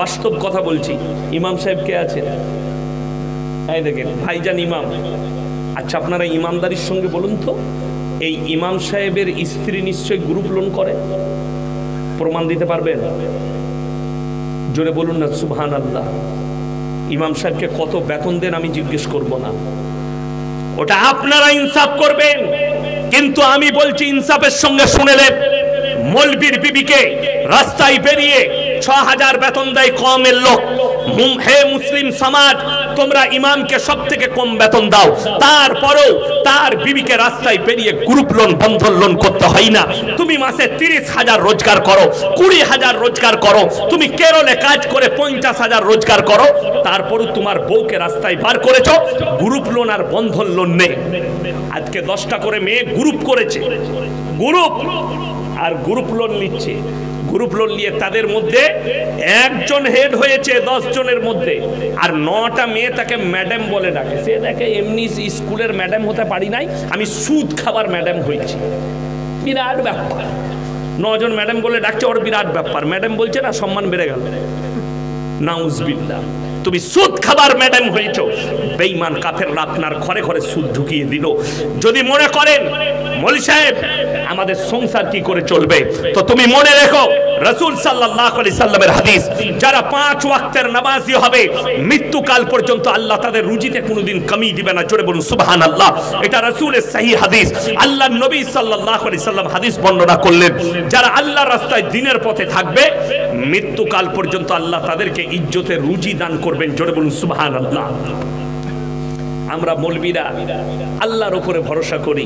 বাস্তব কথা বলছি। ইমাম সাহেব কে আছে? এই দেখেন ভাইজান ইমাম। আচ্ছা, আপনারা ইমানদারির সঙ্গে বলুন তো, এই ইমাম সাহেবের স্ত্রী নিশ্চয়ই গ্রুপ লোন করে? প্রমাণ দিতে পারবেন? জোরে বলুন না সুবহানাল্লাহ। ইমাম সাহেবকে কত বেতন দেন আমি জিজ্ঞেস করব না, ওটা আপনারা ইনসাফ করবেন। কিন্তু আমি বলছি ইনসাফের সঙ্গে শুনেলেন, মৌলবীর বিবিকে রাস্তায় বেরিয়ে 6000 বেতন দেয় কমের লোক। হে মুসলিম সমাজ, তোমরা ইমামকে সব থেকে কম বেতন দাও, তারপরেও তার বিবিকে রাস্তায় বেরিয়ে গ্রুপ লোন, বন্ধন লোন করতে হয় না। তুমি মাসে 30,000 রোজগার করো, 20,000 রোজগার করো, তুমি কেরলে কাজ করে 50,000 রোজগার করো, তারপরও তোমার বউকে রাস্তায় বার করেছো, গ্রুপ লোন আর বন্ধন লোন নেই। আজকে 10টা করে মেয়ে গ্রুপ করেছে, গ্রুপ, আর গ্রুপ লোন নিচ্ছে। গ্রুপ লোন নিয়ে তাদের মধ্যে একজন হেড হয়েছে 10 জনের মধ্যে, আর 9টা মেয়ে তাকে ম্যাডাম বলে ডাকে। সে দেখে এমনি স্কুলের ম্যাডাম হতে পারি নাই, আমি সুদ খাবার ম্যাডাম হয়েছি। বিরাট ব্যাপার, 9 জন ম্যাডাম বলে ডাকছে, ওর বিরাট ব্যাপার। ম্যাডাম বলছে না, সম্মান বেড়ে গেল। নাউজুবিল্লাহ, তুমি সুদ খাবার ম্যাডাম হয়েছো। বেঈমান কাফেররা আপনার ঘরে ঘরে সুদ ঢুকিয়ে দিল। যদি মনে করেন মৌলভী সাহেব আমাদের সংসার কি করে চলবে, তো তুমি মনে রেখো রাসূল সাল্লাল্লাহু আলাইহি সাল্লামের হাদিস, যারা 5 ওয়াক্তের নামাজি হবে মৃত্যুকাল পর্যন্ত আল্লাহ তাদের রুজিতে কোনোদিন কমি দিবে না। জোরে বলুন সুবহানাল্লাহ। এটা রাসূলের সহিহ হাদিস। আল্লাহর নবী সাল্লাল্লাহু আলাইহি সাল্লাম হাদিস বর্ণনা করলেন, যারা আল্লাহর রাস্তায় দ্বীনের পথে থাকবে মৃত্যুকাল পর্যন্ত আল্লাহ তাদেরকে ইজ্জতের রুজি দান করবেন। জোরে বলুন সুবহানাল্লাহ। আমরা মৌলবীরা আল্লাহর উপরে ভরসা করি,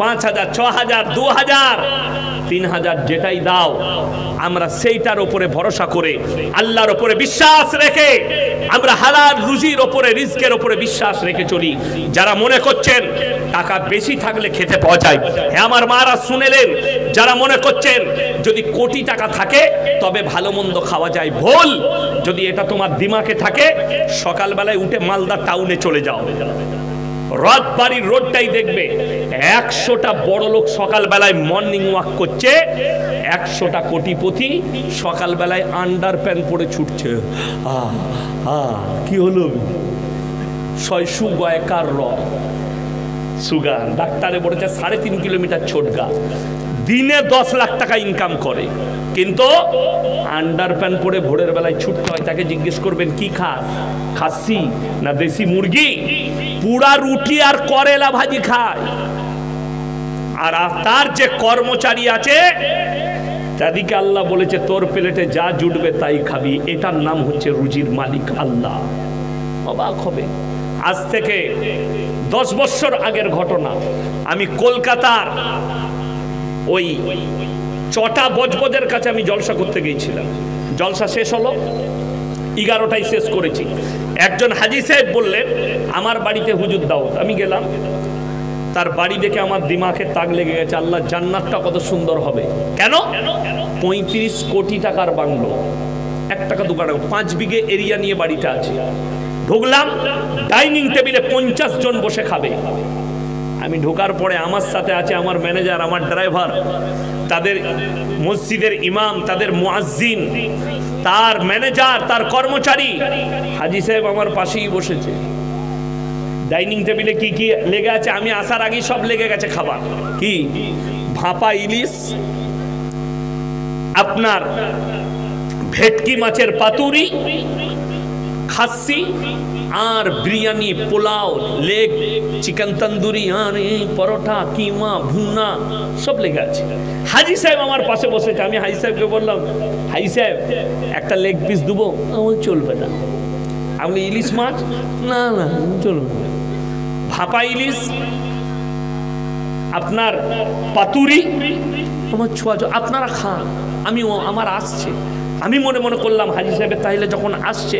5,000, 6,000, 2,000, 3,000 যেটাই দাও, আমরা সেইটার উপরে ভরসা করে, আল্লাহর উপরে বিশ্বাস রেখে, আমরা হালাল রুজির উপরে, রিজকের উপরে বিশ্বাস রেখে চলি। যারা মনে করছেন টাকা বেশি থাকলে খেতে পাওয়া যায়, হ্যাঁ আমার মারা শুনেলেন, যারা মনে করছেন যদি কোটি টাকা থাকে তবে ভালো মন্দ খাওয়া যায়, ভুল। যদি এটা তোমার দিমাগে থাকে, সকালবেলায় উঠে মালদা টাউনে চলে যাও, রথবাড়ির রোডটাই দেখবে 100টা বড় লোক সকালবেলায় মর্নিং ওয়াক করছে, 100টা কোটিপতি সকালবেলায় আন্ডার প্যান্ট পরে ছুটছে। কি হলো? সুগার সুগার ডাক্তারে বলেছে 3.5 কিলোমিটার ছোটগা, দিনে 10 লাখ টাকা ইনকাম করে, কিন্তু আন্ডার প্যান্ট পরে ভোরের বেলায় ছুটতে হয়। তাকে জিজ্ঞেস করবেন কি খাস, খাসি না দেশি মুরগি? পুরা রুটি আর করেলা ভাজি খায়। আর তার যে কর্মচারী আছে তাদেরকে আল্লাহ বলেছে তোর প্লেটে যা জুটবে তাই খাবি। এটার নাম হচ্ছে রুজির মালিক আল্লাহ। অবাক হবে। আজ থেকে 10 বছর আগের ঘটনা, আমি কলকাতার ওই চটা বজবজের কাছে আমি জলসা করতে গিয়েছিলাম। জলসা শেষ হলো, 11টায় শেষ করেছি। একজন হাজি সাহেব বললেন আমার বাড়িতে হুজুর দাওয়াত। আমি গেলাম, তার বাড়ি দেখে আমার দিমাগে তাক লেগে গেছে, আল্লাহ জান্নাতটা কত সুন্দর হবে। কেন? 35 কোটি টাকার বাংলো, 1 টাকা 2 টাকা, 5 বিঘে এরিয়া নিয়ে বাড়িটা আছে। ঢুকলাম, ডাইনিং টেবিলে 50 জন বসে খাবে। আমি ঢোকার পরে আমার সাথে আছে আমার ম্যানেজার, আমার ড্রাইভার, তাদের মসজিদের ইমাম, তাদের মুয়াজ্জিন, তার ম্যানেজার, তার কর্মচারী। হাজি সাহেব আমার পাশেই বসেছে। ডাইনিং টেবিলে কি কি লেগে আছে আমি আসার আগেই সব লেগে গেছে খাবার। কি? ভাপা ইলিশ, আপনার ভেটকি মাছের পাতুরি, খাসি আর বিরিয়ানি, পোলাও, লেগ, চিকেন তন্দুরি, আর পরোটা, কিমা, ভুনা সব লেগে আছে। হাজি সাহেব আমার পাশে বসেছে। আমি হাজি সাহেবকে বললাম, হাজি সাহেব একটা লেগ পিস দেবো? আমার চলবে না। আমি ইলিশ মাছ? না না চলবে না। ভাপা ইলিশ, আপনার পাতুরি, আমার ছোঁয়া, আপনারা খান, আমি আমার আসছে। আমি মনে মনে করলাম হাজি সাহেবের তাহলে যখন আসছে,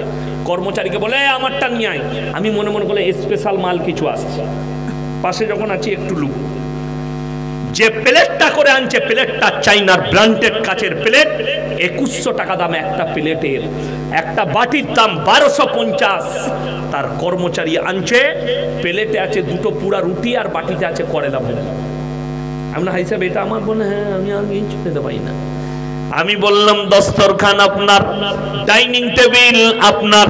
কর্মচারীকে বলে আমারটা নিয়ে আয়। আমি মনে মনে করলে স্পেশাল মাল কিছু আসছে। পাশে যখন আছি একটু লুক, যে প্লেটটা করে আনছে, প্লেটটা চাইনার ব্র্যান্ডেড কাচের প্লেট, 2100 টাকা দাম একটা প্লেটের। একটা বাটির দাম 1250। তার কর্মচারী আনছে, প্লেটে আছে 2টো পুরা রুটি আর বাটিতে আছে করেলা ভাজা। আমি না হাজি সাহেব এটা আমার, বলে হ্যাঁ আমি আর কিছু খেতে পারি না। আমি বললাম দস্তরখান আপনার, ডাইনিং টেবিল আপনার,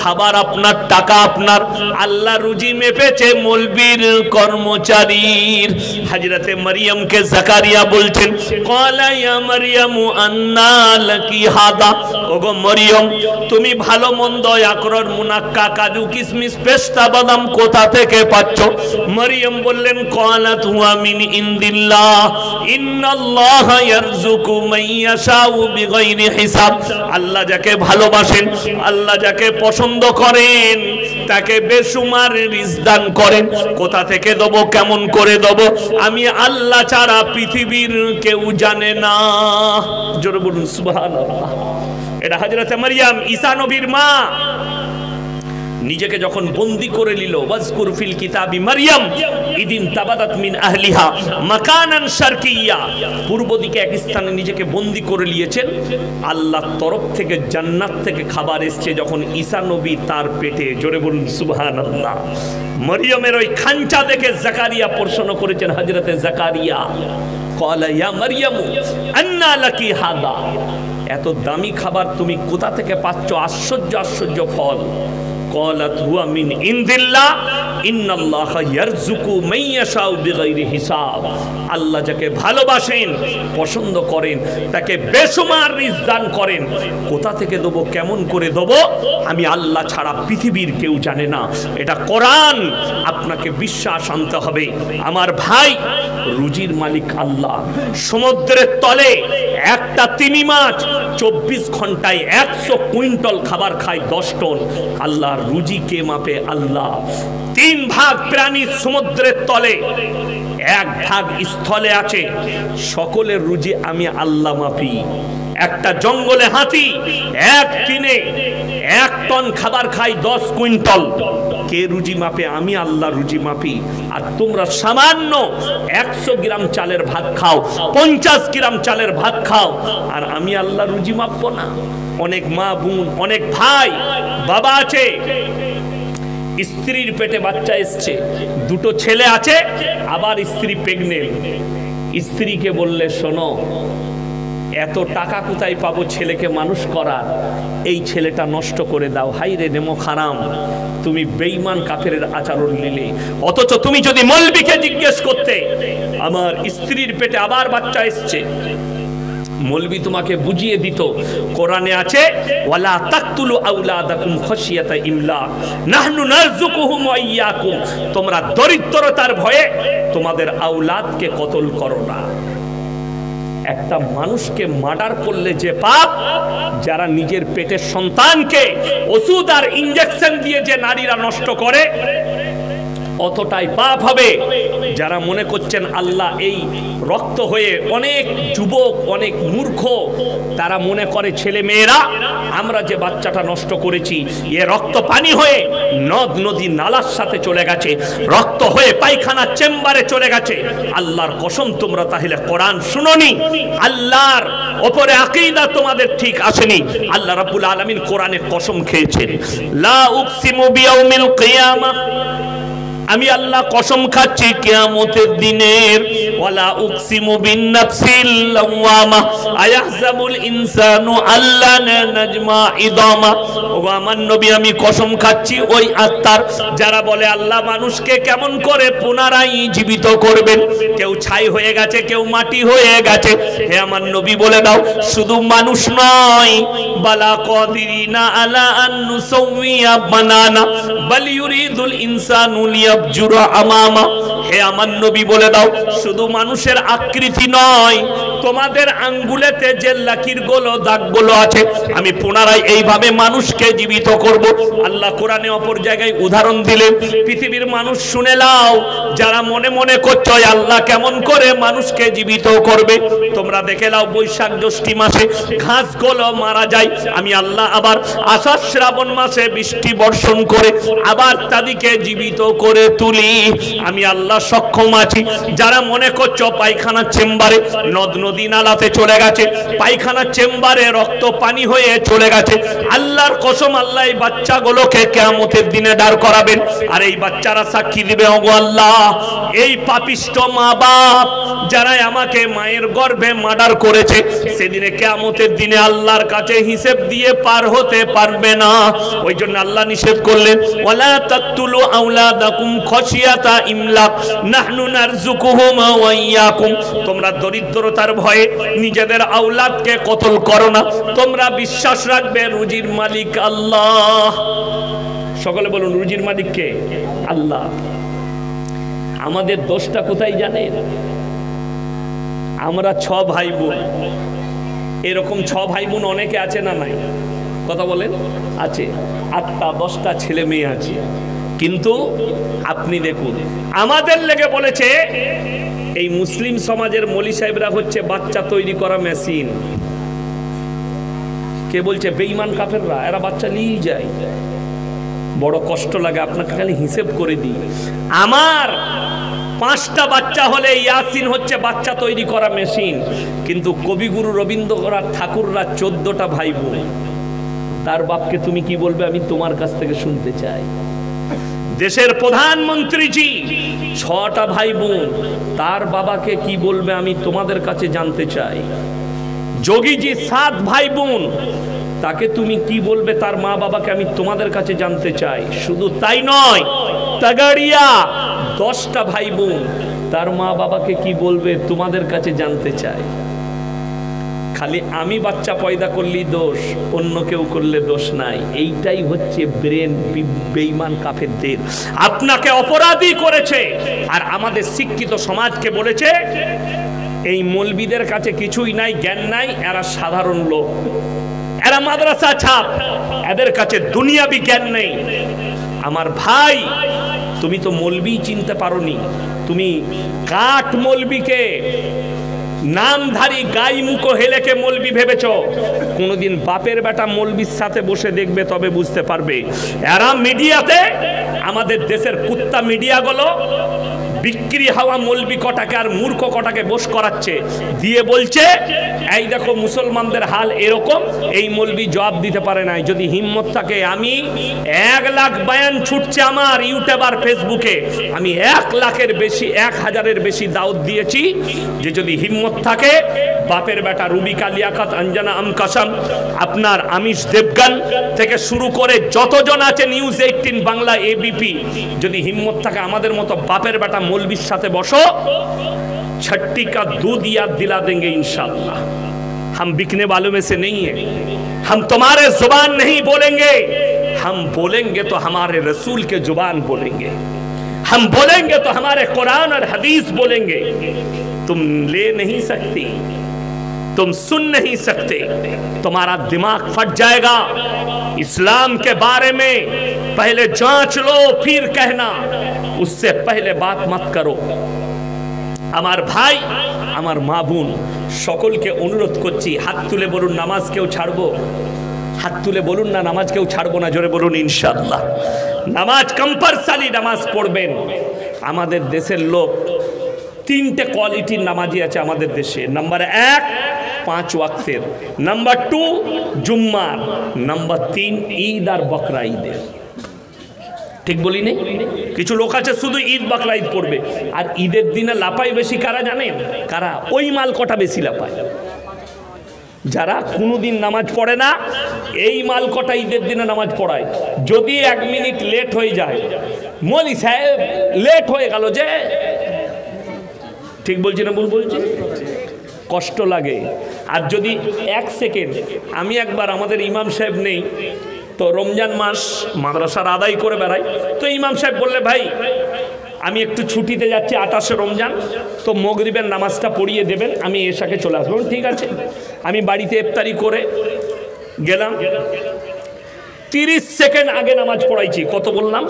খাবার আপনার, টাকা আপনার, আল্লাহ রুজি মেপেছে মৌলবীর কর্মচারীর। হযরতে মারিয়ামকে জাকারিয়া বলছেন, ক্বালা ইয়া মারিয়ামু আন্না লাকি হাদা, ওগো মারিয়াম তুমি ভালো মন্দ আকরর মুনাক্কা, কাজু কিশমিশ, পেস্তা বাদাম কোথা থেকে পাচ্ছ? মারিয়াম বললেন, ক্বালাত হুয়া মিন ইনদিল্লাহ, ইন্নাল্লাহা ইয়ারযুকু মান হিসাব। আল্লাহ যাকে ভালোবাসেন, আল্লাহ যাকে পছন্দ করেন, তাকে বেসুমার রিজক দান করেন। কোথা থেকে দেব, কেমন করে দেব, আমি আল্লাহ ছাড়া পৃথিবীর কেউ জানে না। জোরে বলুন সুবহানাল্লাহ। এটা হযরতে মারিয়াম, ঈসা নবীর মা, নিজেকে যখন বন্দী করে নিল। ওয়াজকুর ফিল কিতাবি মারিয়াম ইদিন তাবাদাত মিন আহলিহা মাকানান শারকিয়্যা, পূর্ব দিকে এক স্থানে নিজেকে বন্দী করে নিয়েছেন। আল্লাহর তরফ থেকে জান্নাত থেকে খাবার এসেছে যখন ঈসা নবী তার পেটে। জোরে বলুন সুবহানাল্লাহ। মারিয়ামের ওই খাঞ্চা দেখে জাকারিয়া প্রশ্ন করেছেন, হযরতে জাকারিয়া, ক্বালা ইয়া মারিয়ামু আন্না লাকি হাদা, এত দামি খাবার তুমি কোথা থেকে পাচ্ছ? আশ্চর্য আশ্চর্য ফল। ক্বালাত হুয়া মিন ইনদিল্লাহ, ইন্নাল্লাহা ইয়ারযুকু মান ইয়াশাউ বিগাইরি হিসাব। আল্লাহ যাকে ভালোবাসেন, পছন্দ করেন, তাকে বেসুমার রিজক দান করেন। কোথা থেকে দেব, কেমন করে দেব, আমি আল্লাহ ছাড়া পৃথিবীর কেউ জানে না। এটা কোরআন। আপনাকে বিশ্বাস আনতে হবে। আমার ভাই, রুজির মালিক আল্লাহ। সমুদ্রের তলে একটা তিমি মাছ 24 ঘন্টায় 100 কুইন্টাল খাবার খায় 10 টন। আল্লাহর রুজি কে মাপে? আল্লাহ। 3 ভাগ প্রাণী সমুদ্রের তলে, এক ভাগ স্থলে আছে, সকলের রুজি আমি আল্লাহ মাপি। একটা জঙ্গলে হাতি এক দিনে 1 টন খাবার খাই 10 কুইন্টাল, কে রুজি মাপে? আমি আল্লাহ রুজি মাপি। আর তোমরা সামান্য 100 গ্রাম চালের ভাত খাও, 50 গ্রাম চালের ভাত খাও, আর আমি আল্লাহ রুজি মাপবো না? অনেক মা বোন, অনেক ভাই বাবা আছে, স্ত্রীর পেটে বাচ্চা এসছে, 2টো ছেলে আছে, আবার স্ত্রী প্রেগনেন্ট। স্ত্রীকে বললে, শোনো, এত টাকা কোথায় পাবো ছেলেকে মানুষ করার, এই ছেলেটা নষ্ট করে দাও। হাই রে নেমো খারাম, তুমি বেঈমান কাফেরের আচরণ নিলে। অথচ তুমি যদি মৌলবীকে জিজ্ঞেস করতে, আমার স্ত্রীর পেটে আবার বাচ্চা এসছে, মৌলবী তোমাকে বুঝিয়ে দিত। কোরআনে আছে, ওয়ালা তাকতুলু আওলাদাকুম খাশিয়াতা ইমলাক নাহনু নারযুকুহুম ওয়া ইয়াকুম, তোমরা দরিদ্রতার ভয়ে তোমাদের আওলাদকে কতল করো না। একটা মানুষকে মার্ডার করলে যে পাপ, যারা নিজের পেটের সন্তানকে ওষুধ আর ইনজেকশন দিয়ে যে নারীরা নষ্ট করে, অতটাই পাপ হবে। যারা মনে করছেন আল্লাহ এই রক্ত হয়ে, অনেক যুবক, অনেক মূর্খ, তারা মনে করে ছেলে মেয়েরা আমরা যে বাচ্চাটা নষ্ট করেছি, এ রক্ত পানি হয়ে নদ নদী নালার সাথে চলে গেছে, রক্ত হয়ে পায়খানা চেম্বারে চলে গেছে। আল্লাহর কসম, তোমরা তাহলে কোরআন শুনোনি, আল্লাহর ওপরে আকীদা তোমাদের ঠিক আসেনি। আল্লাহ রাব্বুল আলামিন কোরআনে কসম খেয়েছেন, লা উকসিমু বিয়াউমিল কিয়ামাহ, আমি আল্লাহ কসম খাচ্ছি কিয়ামতের দিনের, ওয়ালা উকসিমু বিন-নাফসিল লাওয়ামা আয়াহযাবুল ইনসানু আল্লা নাজমা ইদামা। ওগো আমার নবী, আমি কসম খাচ্ছি ওই আত্মার যারা বলে আল্লাহ মানুষকে কেমন করে পুনরায় জীবিত করবেন, কেউ ছাই হয়ে গেছে, কেউ মাটি হয়ে গেছে। হে আমার নবী, বলে দাও, শুধু মানুষ নয়, বালা কাদিরিনা আলা আন নুসাউইয়া বানানা বাল ইউরিদুল ইনসানু লিয়াবজুরা আমামা। হে আমার নবী, বলে দাও, শুধু মানুষের আকৃতি নয়, তোমাদের আঙ্গুলেতে যে লাকিরগুলো, দাগগুলো আছে, আমি পুনরায় এইভাবে মানুষকে জীবিত করব। আল্লাহ কোরআনে অপর জায়গায় উদাহরণ দিলেন, পৃথিবীর মানুষ শুনে নাও, যারা মনে মনে করছো আল্লাহ কেমন করে মানুষকে জীবিত করবে, তোমরা দেখে নাও, বৈশাখ জ্যৈষ্ঠী মাসে ঘাসগুলো মারা যায়, আমি আল্লাহ আবার আষাঢ় শ্রাবণ মাসে বৃষ্টি বর্ষণ করে আবার তাদেরকে জীবিত করে তুলি। আমি আল্লাহ সক্ষম আছি। যারা মনে করছো পায়খানার চেম্বারে নদ নদী নালাতে চলে গেছে, পায়খানার চেম্বারে রক্ত পানি হয়ে চলে গেছে, আল্লাহর কসম, আল্লাহ এই বাচ্চাগুলোকে কিয়ামতের দিনে দাঁড় করাবেন, আর এই বাচ্চারা সাক্ষী দিবে, ওগো আল্লাহ, এই পাপিষ্ট মা বাপ যারা আমাকে মায়ের গর্ভে মার্ডার করেছে, সেদিনে কিয়ামতের দিনে আল্লাহর কাছে হিসেব দিয়ে পার হতে পারবে না। ওই জন্য আল্লাহ নিষেধ করলেন, ওয়ালা তাকতুলু আওলাদাকুম খাশিয়াতা ইমলাক নাহনু নারযুকুহুম ওয়া ইয়াকুম, তোমরা দরিদ্রতার ভয়ে নিজেদের আওলাদকে কতল করো না, তোমরা বিশ্বাস রাখবে রুজির মালিক আল্লাহ। সকলে বলুন, রুজির মালিক কে? আল্লাহ। আমাদের দোষটা কোথায় জানেন? আমরা 6 ভাই বোন, এরকম 6 ভাই বোন অনেকে আছে না নাই? কথা বলেন, আছে। 8টা 10টা ছেলে মেয়ে আছে, কিন্তু আপনি দেখুন, আমাদের লেগে বলেছে এই মুসলিম সমাজের মৌলী সাহেবরা হচ্ছে বাচ্চা তৈরি করা মেশিন। কে বলছে? বেঈমান কাফেররা, এরা বাচ্চা নিয়ে যায়। বড় কষ্ট লাগে, আপনাকে খালি হিসেব করে দিই, আমার 5টা বাচ্চা হলে ইয়াসিন হচ্ছে বাচ্চা তৈরি করা মেশিন, কিন্তু কবিগুরু রবীন্দ্রনাথ ঠাকুররা 14টা ভাই বোন, তার বাপকে তুমি কি বলবে? আমি তোমার কাছ থেকে শুনতে চাই। দেশের প্রধানমন্ত্রীজি 6টা ভাই বোন, তার বাবাকে কি বলবে? আমি তোমাদের কাছে জানতে চাই। যোগীজি 7 ভাই বোন, তাকে তুমি কি বলবে? তার মা বাবাকে আমি তোমাদের কাছে জানতে চাই। শুধু তাই নয়, তাগাড়িয়া 10টা ভাই বোন, তার মা বাবাকে কি বলবে? তোমাদের কাছে জানতে চাই। খালি আমি বাচ্চা পয়দা করলেই দোষ, অন্য কেউ করলে দোষ নাই। এইটাই হচ্ছে ব্রেন বেঈমান কাফেরদের। আপনাকে অপরাধী করেছে, আর আমাদের শিক্ষিত সমাজকে বলেছে এই মৌলবীদের কাছে কিছুই নাই, জ্ঞান নাই, এরা সাধারণ লোক, এরা মাদ্রাসা ছাপ, এদের কাছে দুনিয়াবি জ্ঞান নেই। আমার ভাই, তুমি তো মৌলবি চিনতে পারোনি, তুমি কাঠ মৌলবিকে, নামধারী গাই মুখো হেলেকে মৌলবি ভেবেছ। কোনোদিন বাপের বেটা মৌলবির সাথে বসে দেখবে, তবে বুঝতে পারবে। এরা মিডিয়াতে, আমাদের দেশের কুত্তা মিডিয়াগুলো বিক্রি হওয়া মৌলবি কটাকে আর মূর্খ কটাকে বস করাচ্ছে, দিয়ে বলছে এই দেখো মুসলমানদের হাল এরকম। এই মৌলবি জবাব দিতে পারে নাই। যদি হিম্মত থাকে, আমি 1 লাখ বয়ান ছুটছে আমার ইউটিউব আর ফেসবুকে, আমি 1 লাখের বেশি, 1000-এর বেশি দাওয়াত দিয়েছি, যে যদি হিম্মত থাকে বাপের বেটা রুবিকা লিয়াকত, অঞ্জনা আমকাসম, আপনার আমিষ দেবগান থেকে শুরু করে যতজন আছে নিউজ 18 বাংলা, এবিপি, যদি হিম্মত থাকে আমাদের মতো বাপের বেটা मौलवीर साथे बसो, छट्टी का दूध याद दिला देंगे इंशाअल्लाह। हम बिकने वालों में से नहीं है, हम तुम्हारे जुबान नहीं बोलेंगे, हम बोलेंगे तो हमारे रसूल के जुबान बोलेंगे, हम बोलेंगे तो हमारे कुरान और हदीस बोलेंगे। तुम ले नहीं सकती, तुम सुन नहीं सकते, तुम्हारा दिमाग फट जाएगा। इस्लाम के बारे में पहले जांच लो फिर कहना, उससे पहले बात मत करो। আমার ভাই, আমার মা বোন সকলকে অনুরোধ করছি, হাত তুলে বলুন নামাজ কেউ ছাড়বো? হাত তুলে বলুন না নামাজ কেউ ছাড়বো না, জোরে বলুন ইনশাআল্লাহ। নামাজ কম্পালসারি নামাজ পড়বেন। আমাদের দেশের লোক 3টে কোয়ালিটির নামাজি আছে আমাদের দেশে। নাম্বার 1 5 ওয়াক্তের, নাম্বার 2 জুম্মার, নাম্বার 3 ঈদ আর বকরা ঈদের। ঠিক বলি নেই? কিছু লোক আছে শুধু ঈদ বকরা ঈদ পড়বে, আর ঈদের দিনে লাপায় বেশি কারা জানেন? কারা? ওই মাল কটা বেশি লাপায়, যারা কোনোদিন নামাজ পড়ে না, এই মাল কটা ঈদের দিনে নামাজ পড়ায়। যদি 1 মিনিট লেট হয়ে যায়, মৌলভী সাহেব লেট হয়ে গেল যে, ঠিক বলছি না ভুল বলছি? কষ্ট লাগে। আর যদি 1 সেকেন্ড, আমি একবার, আমাদের ইমাম সাহেব নেই তো, রমজান মাস মাদ্রাসার আদায় করে বেড়াই, তো ইমাম সাহেব বললে ভাই আমি একটু ছুটিতে যাচ্ছি 28শে রমজান, তো মাগরিবের নামাজটা পড়িয়ে দেবেন, আমি এশাকে চলে আসবো। ঠিক আছে, আমি বাড়িতে ইফতারি করে গেলাম, 30 সেকেন্ড আগে নামাজ পড়াইছি। কত বললাম?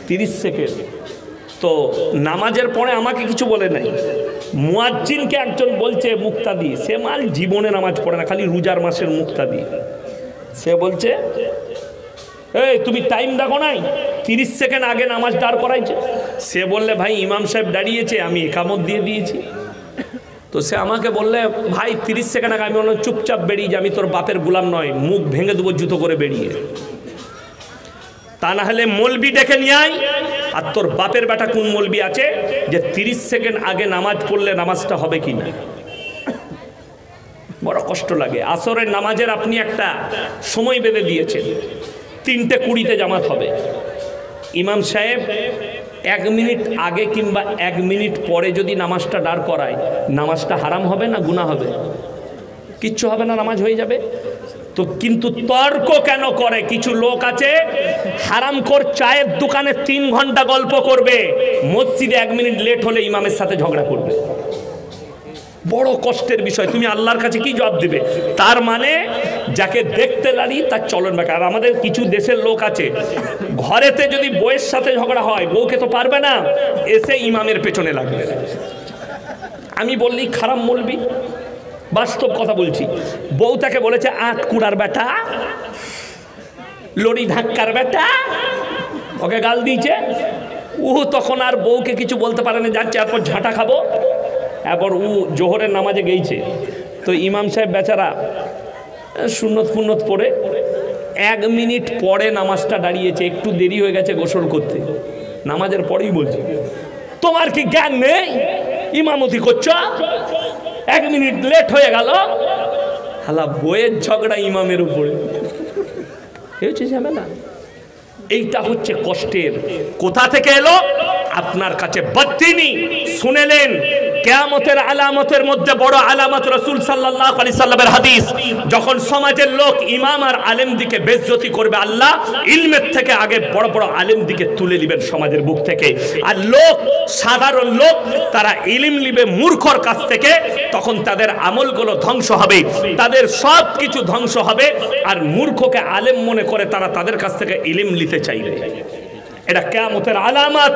30 সেকেন্ড। তো নামাজের পরে আমাকে কিছু বলে নাই, মুয়াজ্জিনকে একজন বলছে মুক্তাদি, সে মাল জীবনে নামাজ পড়ে না, খালি রোজার মাসের মুক্তাদি। সে বলছে এই তুমি টাইম দেখো নাই, 30 সেকেন্ড আগে নামাজ দাঁড় করাইছে। সে বললে ভাই ইমাম সাহেব দাঁড়িয়েছে, আমি একামত দিয়ে দিয়েছি। তো সে আমাকে বললে ভাই 30 সেকেন্ড আগে, আমি বললাম চুপচাপ বেরিয়ে যে, আমি তোর বাপের গোলাম নয়, মুখ ভেঙে দেবো জুতো করে বেরিয়ে। তা না হলে মৌলবি ডেকে নিয়ে আয়। আর তোর বাপের বেটা কোন মৌলবি আছে যে 30 সেকেন্ড আগে নামাজ পড়লে নামাজটা হবে কি না? বড় কষ্ট লাগে। আসরের নামাজের আপনি একটা সময় বেঁধে দিয়েছেন, 3:20 জামাত হবে। ইমাম সাহেব 1 মিনিট আগে কিংবা 1 মিনিট পরে যদি নামাজটা দাঁড় করায়, নামাজটা হারাম হবে না গুনাহ হবে? কিচ্ছু হবে না, নামাজ হয়ে যাবে। তো কিন্তু তর্ক কেন করে? কিছু লোক আছে হারামখোর, চায়ের দোকানে 3 ঘন্টা গল্প করবে, মসজিদে 1 মিনিট লেট হলে ইমামের সাথে ঝগড়া করবে। বড় কষ্টের বিষয়। তুমি আল্লাহর কাছে কি জবাব দিবে? তার মানে যাকে দেখতে লাড়ি তার চলন বেকার। আর আমাদের কিছু দেশের লোক আছে, ঘরেতে যদি বউয়ের সাথে ঝগড়া হয়, বউকে তো পারবে না, এসে ইমামের পেছনে লাগবে। আমি বললি খারাপ মৌলবি, বাস্তব কথা বলছি। বউ তাকে বলেছে আট কুড়ার বেটা, লড়ি ধাক্কার বেটা, ওকে গাল দিয়েছে। ও তখন আর বউকে কিছু বলতে পারে না, যাচ্ছে এরপর ঝাঁটা খাবো। এরপর ও জোহরের নামাজে গেছে, তো ইমাম সাহেব বেচারা সুন্নত ফুন্নত পড়ে 1 মিনিট পরে নামাজটা দাঁড়িয়েছে, একটু দেরি হয়ে গেছে গোসল করতে। নামাজের পরেই বলছে তোমার কি জ্ঞান নেই, ইমামতি করছো, 1 মিনিট লেট হয়ে গেল। হালা বইয়ের ঝগড়া ইমামের উপরে, হচ্ছে ঝামেলা। এইটা হচ্ছে কষ্টের। কোথা থেকে এলো? আপনার কাছে বত্তিনি শুনেলেন। কিয়ামতের আলামতের মধ্যে বড় আলামত রাসূল সাল্লাল্লাহু আলাইহি সাল্লামের হাদিস, যখন সমাজের লোক ইমাম আর আলেম দিকে বেইজ্জতি করবে, আল্লাহ ইলমের থেকে আগে বড় বড় আলেম দিকে তুলে নেবেন সমাজের বুক থেকে। আর লোক, সাধারণ লোক, তারা ইলম নিবে মূর্খর কাছ থেকে, তখন তাদের আমলগুলো ধ্বংস হবে, তাদের সব কিছু ধ্বংস হবে। আর মূর্খকে আলেম মনে করে তারা তাদের কাছ থেকে ইলম নিতে চাইবে। এটা কিয়ামতের আলামত,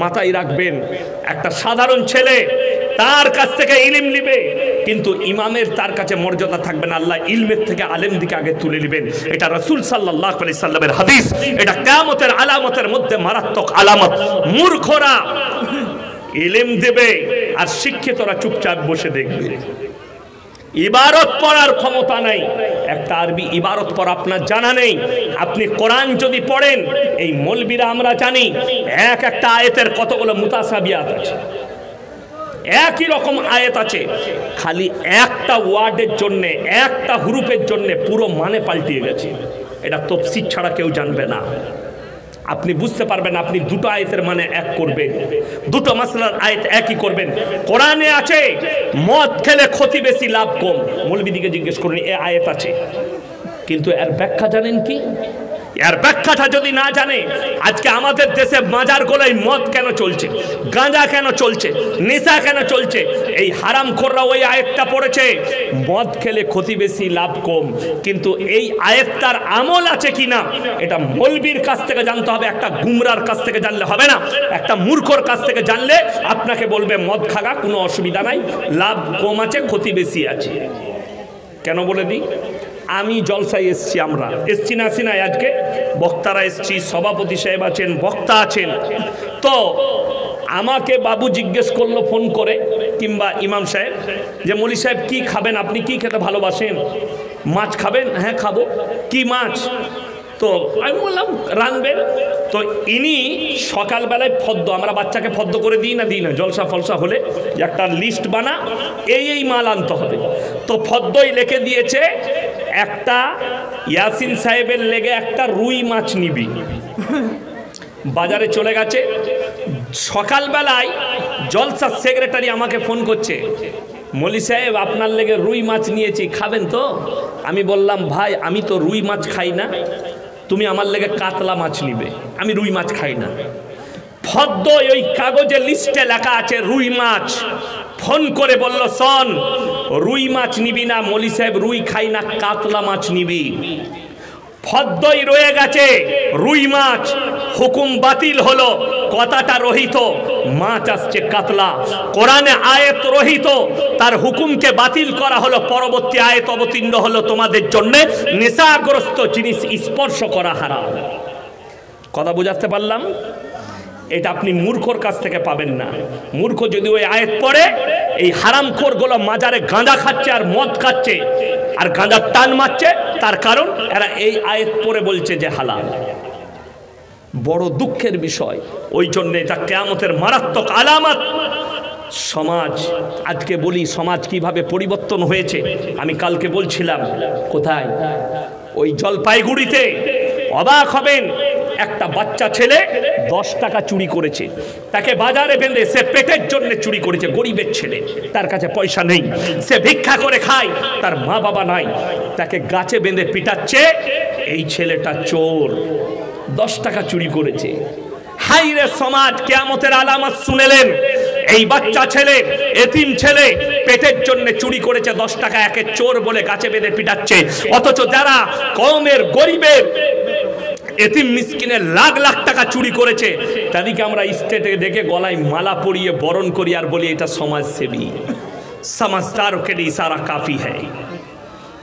মাথায় রাখবেন। একটা সাধারণ ছেলে তার কাছ থেকে ইলম নিবে, কিন্তু ইমামের তার কাছে মর্যাদা থাকবে না, আল্লাহ ইলমের থেকে আলেম দিকে আগে তুলে নেবেন। এটা রাসূল সাল্লাল্লাহু আলাইহি সাল্লামের হাদিস। এটা কিয়ামতের আলামতের মধ্যে মারাত্মক আলামত। মূর্খরা ইলম দেবে আর শিক্ষিতরা চুপচাপ বসে দেখবে। ইবারত পড়ার ক্ষমতা নাই, একটা আরবি ইবারত পড়া আপনার জানা নেই। আপনি কোরআন যদি পড়েন, এই মৌলবীরা আমরা জানি একটা আয়াতের কতগুলো মুতাসাবিয়াত আছে, একই রকম আয়াত আছে, খালি একটা ওয়ার্ডের জন্য, একটা হুরুফের জন্য পুরো মানে পাল্টিয়ে গেছে। এটা তাফসীর ছাড়া কেউ জানবে না। আপনি বুঝতে পারবেন, আপনি দুটো আয়াতের মানে এক করবেন, দুটো মাসলার আয়াত একই করবেন। কোরআনে আছে মদ খেলে ক্ষতি বেশি লাভ কম, মৌলবীদিকে জিজ্ঞেস করুন এই আয়াত আছে, কিন্তু এর ব্যাখ্যা জানেন কি? এর ব্যাখ্যাটা যদি না জানে, আজকে আমাদের দেশে মাজার গোলায় মদ কেন চলছে, গাঁজা কেন চলছে, নেশা কেন চলছে? এই হারামখোররা ওই আয়াতটা পড়েছে মদ খেলে ক্ষতি বেশি লাভ কম, কিন্তু এই আয়াতটার আমল আছে কিনা এটা মৌলবীর কাছ থেকে জানতে হবে, একটা গুমরার কাছ থেকে জানলে হবে না। একটা মূর্খর কাছ থেকে জানলে আপনাকে বলবে মদ খাগা, কোনো অসুবিধা নাই, লাভ কম আছে, ক্ষতি বেশি আছে। কেন বলে দিই, আমি জলসায় এসছি, আমরা এসছি না আসি নাই, আজকে বক্তারা এসছি, সভাপতি সাহেব আছেন, বক্তা আছেন। তো আমাকে বাবু জিজ্ঞেস করলো ফোন করে, কিংবা ইমাম সাহেব, যে মৌলী সাহেব কি খাবেন, আপনি কি খেতে ভালোবাসেন? মাছ খাবেন? হ্যাঁ খাবো। কি মাছ? তো আমি বললাম রানবেন। তো ইনি সকালবেলায় ফদ্দ, আমরা বাচ্চাকে ফদ্দ করে দিই না, জলসা ফলসা হলে একটা লিস্ট বানা, এই মাল আনতে হবে। তো ফদ্দই লিখে দিয়েছে একটা ইয়াসিন সাহেবের লেগে একটা রুই মাছ নিবি। বাজারে চলে গেছে। সকালবেলায় জলসার সেক্রেটারি আমাকে ফোন করছে, মৌলী সাহেব আপনার লেগে রুই মাছ নিয়েছি, খাবেন তো? আমি বললাম ভাই আমি তো রুই মাছ খাই না, তুমি আমার লেগে কাতলা মাছ নিবে, আমি রুই মাছ খাই না। ফদ্দ ওই কাগজে লিস্টে লেখা আছে রুই মাছ। ফোন করে বলল শোন, রুই মাছ নিবি না, মৌলী সাহেব রুই খাই না, কাতলা মাছ নিবি। ফদ্দই রয়ে গেছে রুই মাছ, হুকুম বাতিল হলো, কথাটা রহিত, মাছ আসছে কাতলা। কোরআনে আয়াত রহিত, তার হুকুমকে বাতিল করা হলো, পরবর্তী আয়াত অবতীর্ণ হলো তোমাদের জন্য নেশাগ্রস্ত জিনিস স্পর্শ করা হারাম। কথা বুঝাতে পারলাম? এটা আপনি মূর্খর কাছ থেকে পাবেন না। মূর্খ যদি ওই আয়াত পড়ে, এই হারামখোরগুলো মাজারে গাঁজা খাচ্ছে আর মদ খাচ্ছে আর গাঁজার টান মারছে, তার কারণ এরা এই আয়াত পড়ে বলছে যে হালাল। বড় দুঃখের বিষয়। ওই জন্য এটা কিয়ামতের মারাত্মক আলামত। সমাজ, আজকে বলি সমাজ কিভাবে পরিবর্তন হয়েছে। আমি কালকে বলছিলাম কোথায়, ওই জলপাইগুড়িতে। অবাক হবেন, একটা বাচ্চা ছেলে 10 টাকা চুরি করেছে, তাকে বাজারে বেঁধে, সে পেটের জন্য চুরি করেছে, গরিবের ছেলে, তার কাছে পয়সা নেই, সে ভিক্ষা করে খায়, তার মা বাবা নাই, তাকে গাছে বেঁধে পিটাচ্ছে। এই ছেলেটা চোর, 10 টাকা চুরি করেছে। হাই রে সমাজ, কিয়ামতের আলামত শুনেলেন? এই বাচ্চা ছেলে, এতিম ছেলে, পেটের জন্য চুরি করেছে 10 টাকা, একে চোর বলে গাছে বেঁধে পিটাচ্ছে। অথচ যারা কওমের গরিবের এতিম মিসকিনের লাখ লাখ টাকা চুরি করেছে, তাদেরকে আমরা স্টেটে ডেকে গলায় মালা পরিয়ে বরণ করি আর বলি এটা সমাজসেবী। সমাজদারও কে লিয়ে ইশারা কাফি হ্যায়।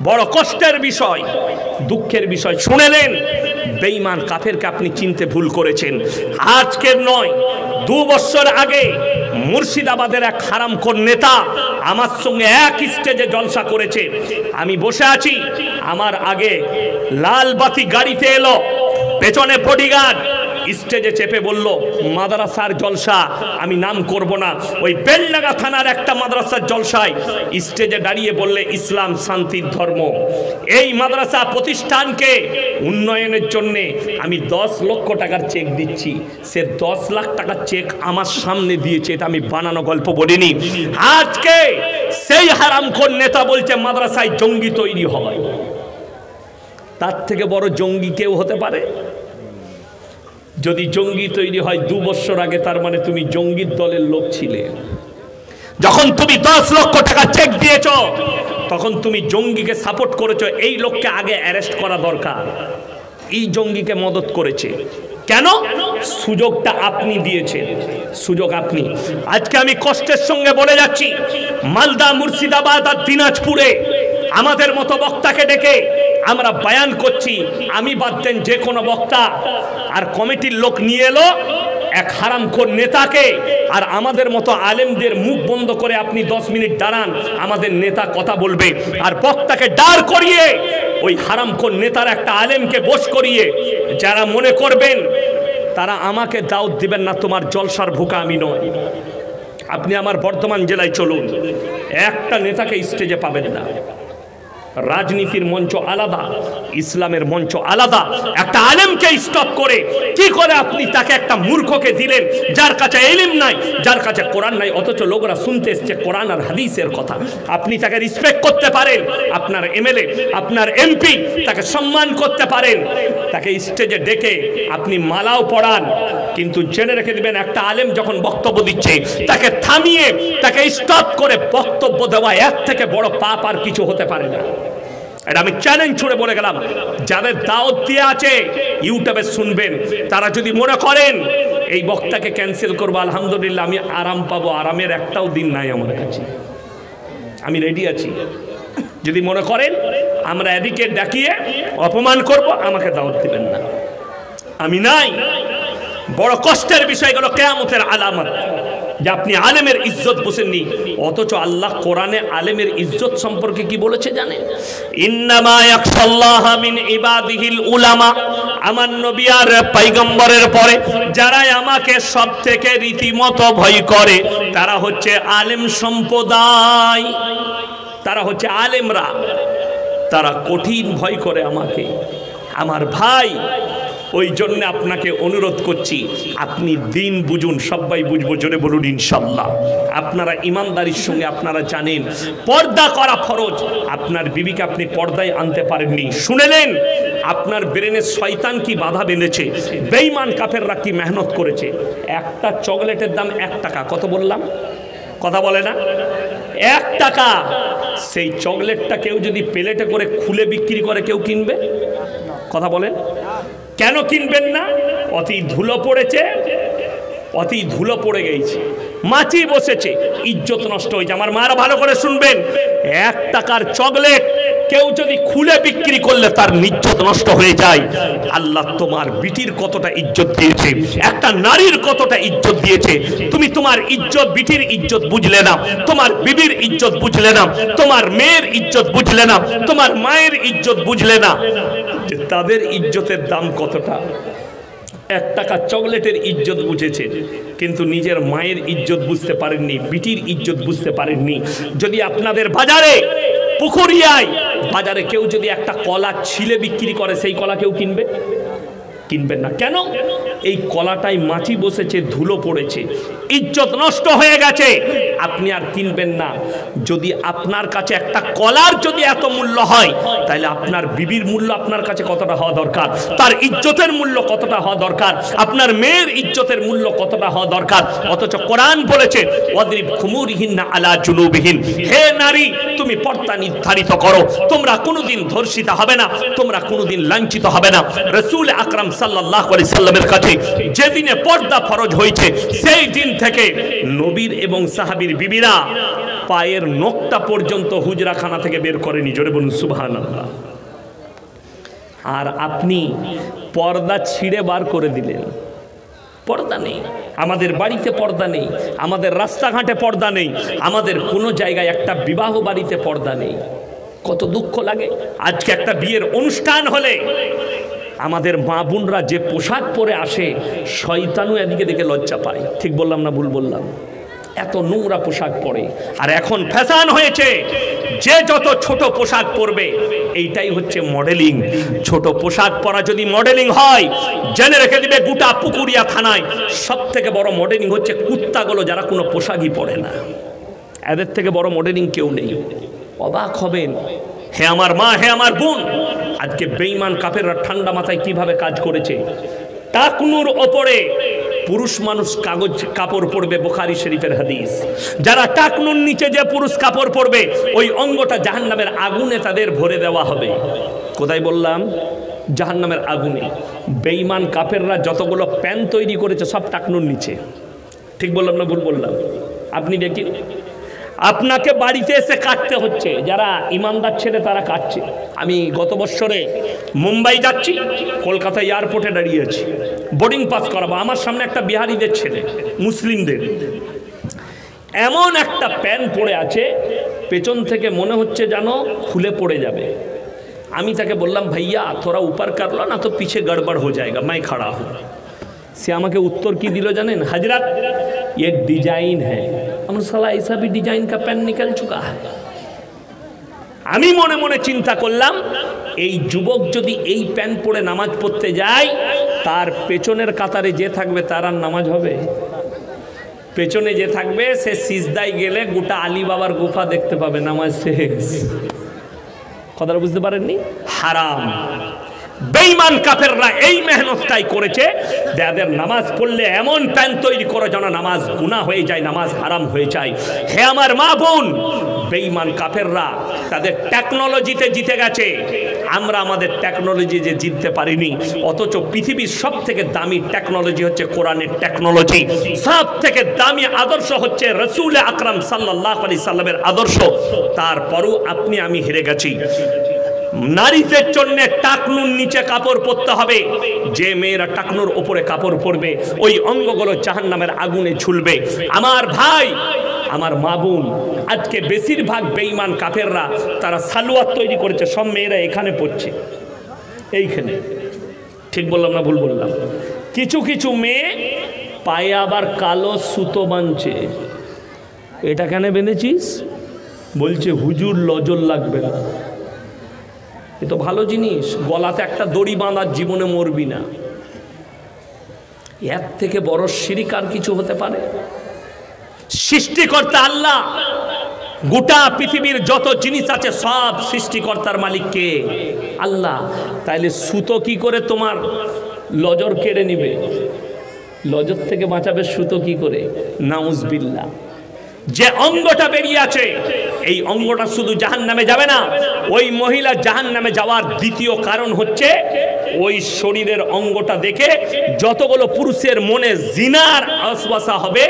বড় কষ্টের বিষয়, দুঃখের বিষয়। শুনেলেন, বেঈমান কাফেরকে আপনি চিনতে ভুল করেছেন। আজকের নয়, 2 বছর আগে মুর্শিদাবাদের এক হারামখোর নেতা আমার সঙ্গে এক স্টেজে জলসা করেছে। আমি বসে আছি, আমার আগে লাল বাতি গাড়িতে এলো, পেছনে বডিগার্ড, স্টেজে চেপে বলল মাদ্রাসার জলসা, আমি নাম করব না, ওই বেলডাঙ্গা থানার একটা মাদ্রাসার জলসায় স্টেজে দাঁড়িয়ে বললে ইসলাম শান্তির ধর্ম। এই মাদ্রাসা প্রতিষ্ঠানকে উন্নয়নের জন্য আমি 10 লক্ষ টাকার চেক দিচ্ছি। সে 10 লাখ টাকার চেক আমার সামনে দিয়েছে, এটা আমি বানানো গল্প বলিনি। আজকে সেই হারামখোর নেতা বলছে মাদ্রাসায় জঙ্গি তৈরি হয়। তার থেকে বড় জঙ্গি কেউ হতে পারে? যদি জঙ্গি তৈরি হয় 2 বছর আগে, তার মানে তুমি জঙ্গির দলের লোক ছিলে। যখন তুমি 10 লক্ষ টাকা চেক দিয়েছ, তখন তুমি জঙ্গিকে সাপোর্ট করেছো। এই লোককে আগে অ্যারেস্ট করা দরকার, এই জঙ্গিকে মদত করেছে। কেন? সুযোগটা আপনি দিয়েছেন, সুযোগ আপনি। আজকে আমি কষ্টের সঙ্গে বলে যাচ্ছি, মালদা, মুর্শিদাবাদ আর দিনাজপুরে আমাদের মতো বক্তাকে ডেকে আমরা বয়ান করছি, আমি বাদ দেন যে কোনো বক্তা, আর কমিটির লোক নিয়ে এলো এক হারামখোর নেতাকে, আর আমাদের মতো আলেমদের মুখ বন্ধ করে আপনি 10 মিনিট দাঁড়ান, আমাদের নেতা কথা বলবে, আর বক্তাকে দাঁড় করিয়ে ওই হারামখোর নেতার একটা আলেমকে বশ করিয়ে, যারা মনে করবেন তারা আমাকে দাওয়াত দিবেন না, তোমার জলসার ভুকা আমি নয়। আপনি আমার বর্ধমান জেলায় চলুন, একটা নেতাকে স্টেজে পাবেন না। রাজনীতির মঞ্চ আলাদা, ইসলামের মঞ্চ আলাদা। একটা আলেমকে স্টপ করে কি করে আপনি তাকে একটা মূর্খকে দিলেন, যার কাছে ইলম নাই, যার কাছে কোরআন নাই, অথচ লোকরা শুনতে এসছে কোরআন আর হাদিসের কথা। আপনি তাকে রিসপেক্ট করতে পারেন, আপনার এমএলএ, আপনার এমপি, তাকে সম্মান করতে পারেন, তাকে স্টেজে ডেকে আপনি মালাও পড়ান, কিন্তু জেনে রেখে দিবেন একটা আলেম যখন বক্তব্য দিচ্ছে তাকে থামিয়ে তাকে স্টপ করে বক্তব্য দেওয়া এর থেকে বড় পাপ আর কিছু হতে পারে না। এটা আমি চ্যালেঞ্জ ছুড়ে বলে গেলাম। যাদের দাওয়াত দিয়ে আছে ইউটিউবে শুনবেন, তারা যদি মনে করেন এই বক্তাকে ক্যান্সেল করবো, আলহামদুলিল্লাহ, আমি আরাম পাবো, আরামের একটাও দিন নাই আমার কাছে, আমি রেডি আছি। যদি মনে করেন আমরা এদিকে ডাকিয়ে অপমান করব, আমাকে দাওয়াত দিবেন না, আমি নাই। বড় কষ্টের বিষয়গুলো কিয়ামতের আলামত যে আপনি আলেমের ইজ্জত বুঝেননি, অথচ আল্লাহ কোরআনে আলেমের ইজ্জত সম্পর্কে কি বলেছে জানেন? ইন্নামা ইয়াখশাল্লাহ মিন ইবাদিহিল উলামা। আমার নবী আর পয়গম্বরের পরে যারা আমাকে সবথেকে রীতিমতো ভয় করে তারা হচ্ছে আলেম সম্প্রদায়, তারা হচ্ছে আলেমরা, তারা কঠিন ভয় করে আমাকে। আমার ভাই, ওই জন্য আপনাকে অনুরোধ করছি, আপনি দিন বুঝুন, সবাই বুঝবো, জোরে বলুন ইনশাল্লাহ। আপনারা ইমানদারির সঙ্গে আপনারা জানেন পর্দা করা ফরজ। আপনার বিবিকে আপনি পর্দায় আনতে পারেননি, শুনেলেন আপনার ব্রেনে শয়তান কি বাধা বেঁধেছে, বেঈমান কাফেররা কি মেহনত করেছে। একটা চকলেটের দাম 1 টাকা, কত বললাম? কথা বলে না? 1 টাকা। সেই চকলেটটা কেউ যদি প্লেটে করে খুলে বিক্রি করে কেউ কিনবে? কথা বলেন, কেন কিনবেন না? অতি ধুলো পড়েছে, অতি ধুলো পড়ে গেছে, মাছি বসেছে, ইজ্জত নষ্ট হয়েছে। আমার মারা ভালো করে শুনবেন, 1 টাকার চকলেট কেউ যদি খুলে বিক্রি করলে তার ইজ্জত নষ্ট হয়ে যায়। আল্লাহ তোমার বিটির কতটা ইজ্জত দিয়েছে, একটা নারীর কতটা ইজ্জত দিয়েছে, তুমি তোমার ইজ্জত, বিটির ইজ্জত বুঝলে না, তোমার বিবির ইজ্জত বুঝলে না, তোমার মেয়ের ইজ্জত বুঝলে না, তোমার মায়ের ইজ্জত বুঝলে না, যে তাদের ইজ্জতের দাম কতটা। 1 টাকা চকলেটের ইজ্জত বুঝেছে, কিন্তু নিজের মায়ের ইজ্জত বুঝতে পারেননি, বিটির ইজ্জত বুঝতে পারেননি। যদি আপনাদের বাজারে, পুকুরিয়ায় বাজারে কেউ যদি একটা কলা ছিলে বিক্রি করে, সেই কলা কেউ কিনবে? কিনবেন না। কেন? এই কলাটাই মাছি বসেছে, ধুলো পড়েছে, ইজ্জত নষ্ট হয়ে গেছে, আপনি আর কিনবেন না। যদি আপনার কাছে একটা কলার যদি এত মূল্য হয়, তাহলে আপনার বিবির মূল্য আপনার কাছে কতটা হওয়া দরকার, তার ইজ্জতের মূল্য কতটা হওয়া দরকার, আপনার মেয়ের ইজ্জতের মূল্য কতটা হওয়া দরকার। অথচ কোরআন বলেছে ওয়াদরিব খুমুরিহিন্না আলা জুনুবিহিন, হে নারী তুমি পর্দা নির্ধারিত করো, তোমরা কোনোদিন ধর্ষিতা হবে না, তোমরা কোনোদিন লাঞ্ছিত হবে না। রাসূল আকরাম সাল্লাল্লাহু আলাইহি সাল্লামের কাছে যেদিনে পর্দা ফরজ হয়েছে, সেই দিন থেকে নবীর এবং সাহাবীর বিবিরা পায়ের নখটা পর্যন্ত হুজরাখানা থেকে বের করেনি, জোরে বলুন সুবহানাল্লাহ। আর আপনি পর্দা ছিঁড়ে বার করে দিলেন, পর্দা নেই, আমাদের বাড়িতে পর্দা নেই, আমাদের রাস্তাঘাটে পর্দা নেই, আমাদের কোনো জায়গায় একটা বিবাহ বাড়িতে পর্দা নেই। কত দুঃখ লাগে। আজকে একটা বিয়ের অনুষ্ঠান হলে আমাদের মা বোনরা যে পোশাক পরে আসে, শয়তানও এদিকে দেখে লজ্জা পায়। ঠিক বললাম না ভুল বললাম? এত নোংরা পোশাক পরে। আর এখন ফ্যাশন হয়েছে, যে যত ছোট পোশাক পরবে এইটাই হচ্ছে মডেলিং। ছোট পোশাক পরা যদি মডেলিং হয়, জেনে রেখে দিবে গোটা পুকুরিয়া থানায় সব থেকে বড় মডেলিং হচ্ছে কুত্তাগুলো, যারা কোনো পোশাকই পরে না। এদের থেকে বড় মডেলিং কেউ নেই। অবাক হবেন, হে আমার মা, হে আমার বোন, আজকে বেঈমান কাফেররা ঠান্ডা মাথায় কিভাবে কাজ করেছে। টাকনুর ওপরে পুরুষ মানুষ কাগজ কাপড় পরবে, বুখারী শরীফের হাদিস। যারা টাকনুর নিচে যে পুরুষ কাপড় পরবে, ওই অঙ্গটা জাহান্নামের আগুনে তাদের ভরে দেওয়া হবে। কোথায় বললাম? জাহান্নামের আগুনে। বেঈমান কাফেররা যতগুলো প্যান তৈরি করেছে সব টাকনুর নিচে। ঠিক বললাম না ভুল বললাম? আপনি দেখি, আপনাকে বাড়িতে এসে কাটতে হচ্ছে, যারা ইমানদার ছেলে তারা কাটছে। আমি গত বছরে মুম্বাই যাচ্ছি, কলকাতা এয়ারপোর্টে দাঁড়িয়ে আছি, বোর্ডিং পাস করাবো। আমার সামনে একটা বিহারিদের ছেলে, মুসলিমদের, এমন একটা প্যান পড়ে আছে, পেছন থেকে মনে হচ্ছে যেন খুলে পড়ে যাবে। আমি তাকে বললাম, ভাইয়া থোড়া উপর কর লো না তো পিছে গড়বড় হয়ে যায়গা, मैं खड़ा हूँ। সে আমাকে উত্তর কি দিল জানেন? হযরত ये डिजाइन है। আমরা সালা ऐसा भी डिजाइन का पेन निकल चुका है। আমি মনে মনে চিন্তা করলাম, এই যুবক যদি এই প্যান পরে নামাজ পড়তে যায়, তার পেছনের কাতারে যে থাকবে তার আর নামাজ হবে? পেছনে যে থাকবে সে সিজদায় গেলে গোটা আলী বাবার গুফা দেখতে পাবে, নামাজ শেষ। কথাটা বুঝতে পারেননি? হারাম। বেঈমান কাফেররা এই মেহনতটাই করেছে, যাদের নামাজ পড়লে এমন প্যান তৈরি করে যেন নামাজ গুনাহ হয়ে যায়, নামাজ হারাম হয়ে যায়। হে আমার মা বোন, বেঈমান কাফেররা তাদের টেকনোলজিতে জিতে গেছে, আমরা আমাদের টেকনোলজি যে জিততে পারিনি। অথচ পৃথিবীর সব থেকে দামি টেকনোলজি হচ্ছে কোরআনের টেকনোলজি, সব থেকে দামি আদর্শ হচ্ছে রাসূল আকরাম সাল্লাল্লাহু আলাইহি সাল্লামের আদর্শ। তারপরও আপনি আমি হেরে গেছি। নারীদের জন্য টাকনুর নিচে কাপড় পরতে হবে। যে মেয়েরা টাকনুর উপরে কাপড় পরবে, ওই অঙ্গগুলো জাহান্নামের আগুনে ঝুলবে। আমার ভাই, আমার মা বোন, আজকে বেশিরভাগ বেঈমান কাফেররা তারা সালোয়ার তৈরি করেছে, সব মেয়েরা এখানে পড়ছে, এইখানে। ঠিক বললাম না ভুল বললাম? কিছু কিছু মেয়ে পায়ে আবার কালো সুতো বাঁধছে। এটা কেন বেঁধেছিস? বলছে হুজুর লজল লাগবে না। এ তো ভালো জিনিস, গলাতে একটা দড়ি বাঁধার, জীবনে মরবি না। এর থেকে বড় শিরক আর কিছু হতে পারে? সৃষ্টিকর্তা আল্লাহ, গোটা পৃথিবীর যত জিনিস আছে সব সৃষ্টিকর্তার মালিক কে? আল্লাহ। তাইলে সুতো কি করে তোমার লজর কেড়ে নিবে? লজর থেকে বাঁচাবে সুতো কি করে? নাউজুবিল্লাহ। যে অঙ্গটা বেরিয়ে আছে, এই অঙ্গটা শুধু জাহান্নামে যাবে না, ওই মহিলা জাহান্নামে যাওয়ার দ্বিতীয় কারণ হচ্ছে ওই শরীরের অঙ্গটা দেখে যতগুলো পুরুষের মনে জিনার ওয়াসওয়াসা হবে,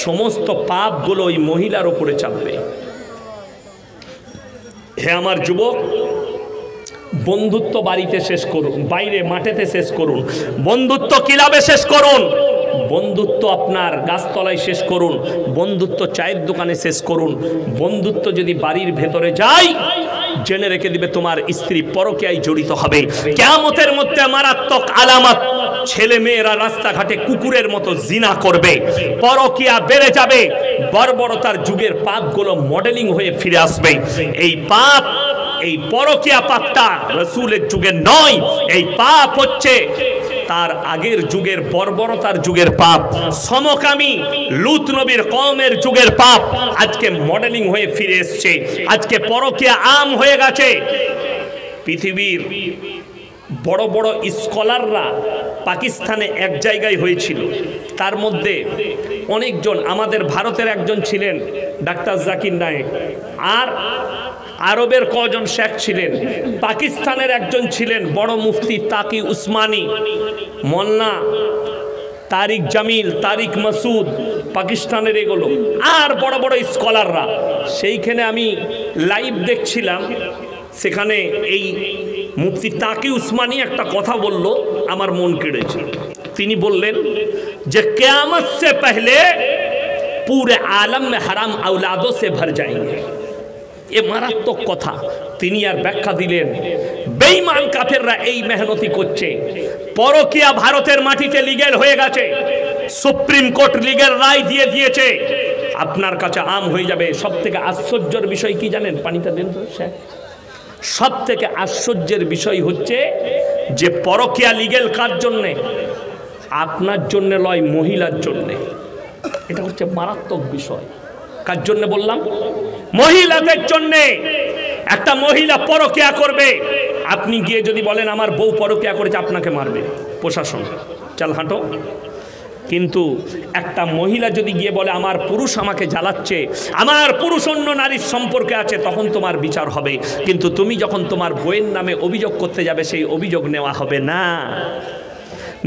সমস্ত পাপগুলো ওই মহিলার উপরে চাপবে। হে আমার যুবক, বন্ধুত্ব বাড়িতে শেষ করুন, বাইরে মাঠেতে শেষ করুন, বন্ধুত্ব ক্লাবে শেষ করুন, বন্ধুত্ব আপনার গাছতলায় শেষ করুন, বন্ধুত্ব চায়ের দোকানে শেষ করুন। বন্ধুত্ব যদি বাড়ির ভেতরে যায়, জেনে রেখে দিবে তোমার স্ত্রী পরকীয়ায় জড়িত হবে। কিয়ামতের মধ্যে মারাত্মক আলামত, ছেলে মেয়েরা রাস্তাঘাটে কুকুরের মতো জিনা করবে, পরকীয়া বেড়ে যাবে, বর্বরতার যুগের পাপগুলো মডেলিং হয়ে ফিরে আসবে। এই পাপ, এই পরকীয়া পাপটা রাসূলের যুগের নয়, এই পাপ হচ্ছে তার আগের যুগের বর্বরতার যুগের পাপ, সমকামী লূত নবীর কওমের যুগের পাপ আজকে মডেলিং হয়ে ফিরে এসেছে। আজকে পরকীয়া আম হয়ে গেছে। পৃথিবীর বড় বড় স্কলাররা পাকিস্তানে এক জায়গায় হয়েছিল, তার মধ্যে অনেকজন, আমাদের ভারতের একজন ছিলেন ডাক্তার জাকির নায়েক, আর আরবের কজন শেখ ছিলেন, পাকিস্তানের একজন ছিলেন বড় মুফতি তাকি উসমানী, মোল্লা তারিক জামিল, তারিক মাসুদ, পাকিস্তানের এগুলো, আর বড় বড় স্কলাররা। সেইখানে আমি লাইভ দেখছিলাম, সেখানে এই মুফতি তাকি উসমানী একটা কথা বলল, আমার মন কেড়েছে। তিনি বললেন যে কিয়ামত সে পহলে পুরে আলম মে হারাম औलादों से भर जाएंगे। এ মারাত্মক কথা। তিনি আর ব্যাখ্যা দিলেন, বেঈমান কাফেররা এই মেহনতি করছে, পরকীয়া ভারতের মাটিতে লিগ্যাল হয়ে গেছে, সুপ্রিম কোর্ট লিগ্যাল রায় দিয়ে দিয়েছে, আপনার কাছে আম হয়ে যাবে। সব থেকে আশ্চর্যের বিষয় কি জানেন? পানিটা দেন তো স্যার। সব থেকে আশ্চর্যের বিষয় হচ্ছে যে পরকীয়া লিগ্যাল কার জন্যে? আপনার জন্য লয়, মহিলার জন্যে। এটা হচ্ছে মারাত্মক বিষয়। কার জন্য বললাম? মহিলাদের জন্য। একটা মহিলা পরকীয়া করবে, আপনি গিয়ে যদি বলেন আমার বউ পরকীয়া করেছে, আপনাকে মারবে প্রশাসন, চাল হাঁটো। কিন্তু একটা মহিলা যদি গিয়ে বলে আমার পুরুষ আমাকে জ্বালাচ্ছে, আমার পুরুষ অন্য নারীর সম্পর্কে আছে, তখন তোমার বিচার হবে। কিন্তু তুমি যখন তোমার বইয়ের নামে অভিযোগ করতে যাবে, সেই অভিযোগ নেওয়া হবে না।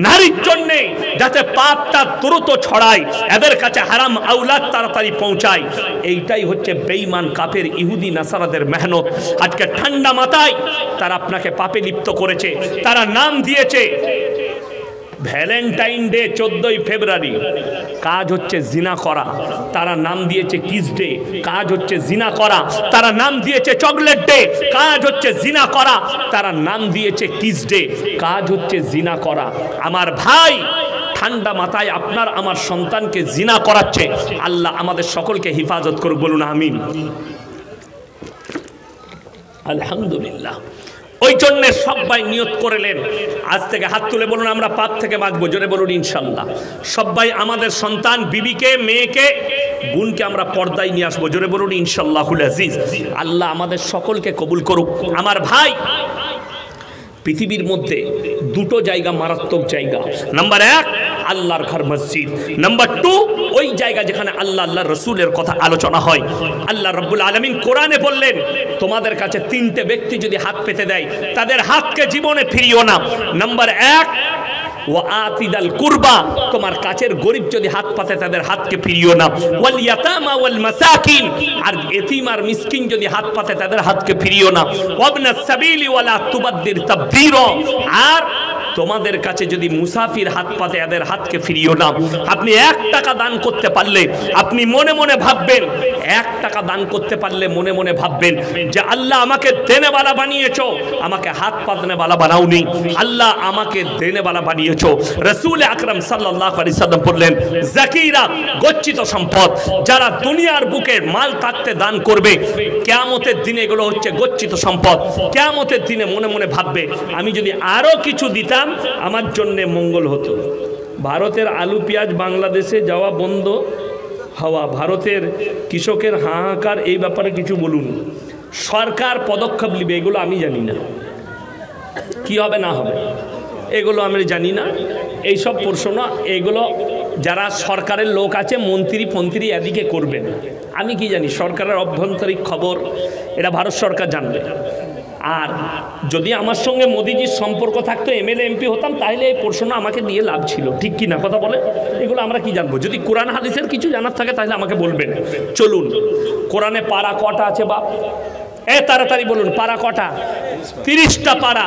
নারীর জন্যে যাতে পাপটা দ্রুত ছড়ায়, এদের কাছে হারাম আওলাদ তাড়াতাড়ি পৌঁছায়, এইটাই হচ্ছে বেঈমান কাফের ইহুদি নাসারাদের মেহনত। আজকে ঠান্ডা মাথায় তারা আপনাকে পাপে লিপ্ত করেছে। তারা নাম দিয়েছে ভ্যালেন্টাইন ডে 14ই ফেব্রুয়ারি, কাজ হচ্ছে জিনা করা। তারা নাম দিয়েছে কিস ডে, কাজ হচ্ছে জিনা করা। তারা নাম দিয়েছে চকলেট ডে, কাজ হচ্ছে জিনা করা। তারা নাম দিয়েছে কিস ডে, কাজ হচ্ছে জিনা করা। আমার ভাই, ঠান্ডা মাথায় আপনার আমার সন্তানকে জিনা করাচ্ছে। আল্লাহ আমাদের সকলকে হেফাজত করুক, বলুন আমিন। আলহামদুলিল্লাহ। ওই জন্য সবাই নিয়ত করলেন, আজ থেকে হাত তুলে বলুন আমরা পাপ থেকে বাঁচবো, জোরে বলুন ইনশাল্লাহ। সবাই আমাদের সন্তান, বিবিকে, মেয়েকে, বোনকে আমরা পর্দায় নিয়ে আসবো, জোরে বলুন ইনশাল্লাহুল আজিজ। আল্লাহ আমাদের সকলকে কবুল করুক। আমার ভাই, পৃথিবীর মধ্যে দুটো জায়গা মারাত্মক জায়গা। নাম্বার 1 আল্লাহর ঘর মসজিদ, নাম্বার 2 ওই জায়গা যেখানে আল্লাহ আল্লাহর রাসূলের কথা আলোচনা হয়। আল্লাহ রাব্বুল আলামিন কোরআনে বললেন, তোমাদের কাছে 3টে ব্যক্তি যদি হাত পেতে দেয়, তাদের হাতকে জীবনে ফিরিও না। নাম্বার 1 ওয়া আতিদাল কুরবা, তোমার কাছের গরিব যদি হাত পাতে, তাদের হাতকে ফিরিও না। ওয়াল ইয়াতামা ওয়াল মাসাকিন, আর এতিম আর মিসকিন যদি হাত পাতে, তাদের হাতকে ফিরিও না। ওয়াবনাস সাবিলি ওয়ালা তুবাদ্দির তাবদীরা, আর তোমাদের কাছে যদি মুসাফির হাত পাতে, এদের হাতকে ফিরিও না। আপনি 1 টাকা দান করতে পারলে আপনি মনে মনে ভাববেন, 1 টাকা দান করতে পারলে মনে মনে ভাববেন যে আল্লাহ আমাকে দেনেওয়ালা বানিয়েছো, আমাকে হাত পাতনেওয়ালা বানাওনি। আল্লাহ আমাকে দেনেওয়ালা বানিয়েছো। রাসূল আকরাম সাল্লাল্লাহু আলাইহি সাল্লাম বললেন, যাকিরা গচ্ছিত সম্পদ, যারা দুনিয়ার বুকে মাল থাকতে দান করবে, কিয়ামতের দিনে এগুলো হচ্ছে গচ্ছিত সম্পদ। কিয়ামতের দিনে মনে মনে ভাববে, আমি যদি আরো কিছু দিতাম আমার জন্য মঙ্গল হতো। ভারতের আলু পেঁয়াজ বাংলাদেশে যাওয়া বন্ধ হওয়া, ভারতের কৃষকের হাহাকার, এই ব্যাপারে কিছু বলুন। সরকার পদক্ষেপ নেবে, এগুলো আমি জানি না, কি হবে না হবে এগুলো আমি জানি না। এইসব প্রশ্ন এগুলো যারা সরকারের লোক আছে, মন্ত্রী এদিকে করবেন, আমি কি জানি। সরকারের অভ্যন্তরীণ খবর এটা ভারত সরকার জানবে। আর যদি আমার সঙ্গে মোদিজির সম্পর্ক থাকতো, এমএলএ এমপি হতাম, তাহলে এই প্রশ্ন আমাকে দিয়ে লাভ ছিল, ঠিক কি না কথা বলে? এগুলো আমরা কি জানবো? যদি কোরআন হাদিসের কিছু জানার থাকে তাহলে আমাকে বলবেন। চলুন, কোরআনে পারা কটা আছে বাপ? তাড়াতাড়ি বলুন, পারা কটা? 30টা পারা।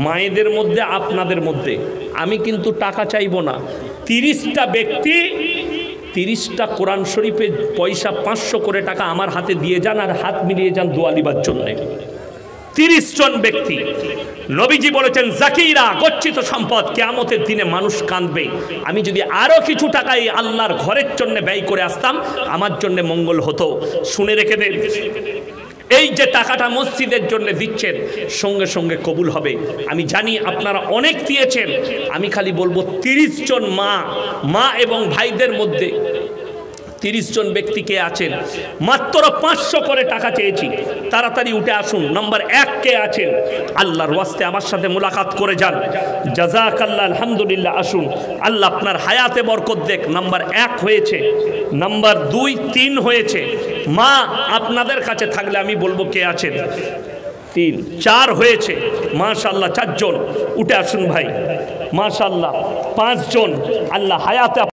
মায়েদের মধ্যে, আপনাদের মধ্যে আমি কিন্তু টাকা চাইবো না। 30টা ব্যক্তি 30টা কোরআন শরীফের পয়সা 500 করে টাকা আমার হাতে দিয়ে যান, আর হাত মিলিয়ে যান দোয়া লিবার জন্য। 30 জন ব্যক্তি। নবীজি বলেছেন, যাকিরা গচ্ছিত সম্পদ, কিয়ামতের দিনে মানুষ কাঁদবে। আমি যদি আরো কিছু টাকা এই আল্লাহর ঘরের জন্য ব্যয় করে আসতাম, আমার জন্য মঙ্গল হতো। শুনে রেখে দেন, এই যে টাকাটা মসজিদের জন্য দিচ্ছেন, সঙ্গে সঙ্গে কবুল হবে। আমি জানি আপনারা অনেক দিয়েছেন। আমি খালি বলবো, 30 জন মা এবং ভাইদের মধ্যে 30 জন ব্যক্তি কে আছেন? মাত্র 500 করে টাকা চেয়েছি, তাড়াতাড়ি উঠে আসুন। নাম্বার 1 কে আছেন? আল্লাহর ওয়াস্তে আমার সাথে মুলাকাত করে যান। জাযাকাল্লাহ, আলহামদুলিল্লাহ। আসুন, আল্লাহ আপনার হায়াতে বরকত দেখ। নাম্বার 1 হয়েছে, নাম্বার 2, 3 হয়েছে। মা আপনাদের কাছে থাকলে আমি বলবো কে আছেন? 3, 4 হয়েছে। মাশাআল্লাহ, 4 জন উঠে আসুন ভাই। মাশাআল্লাহ, 5 জন। আল্লাহ হায়াতে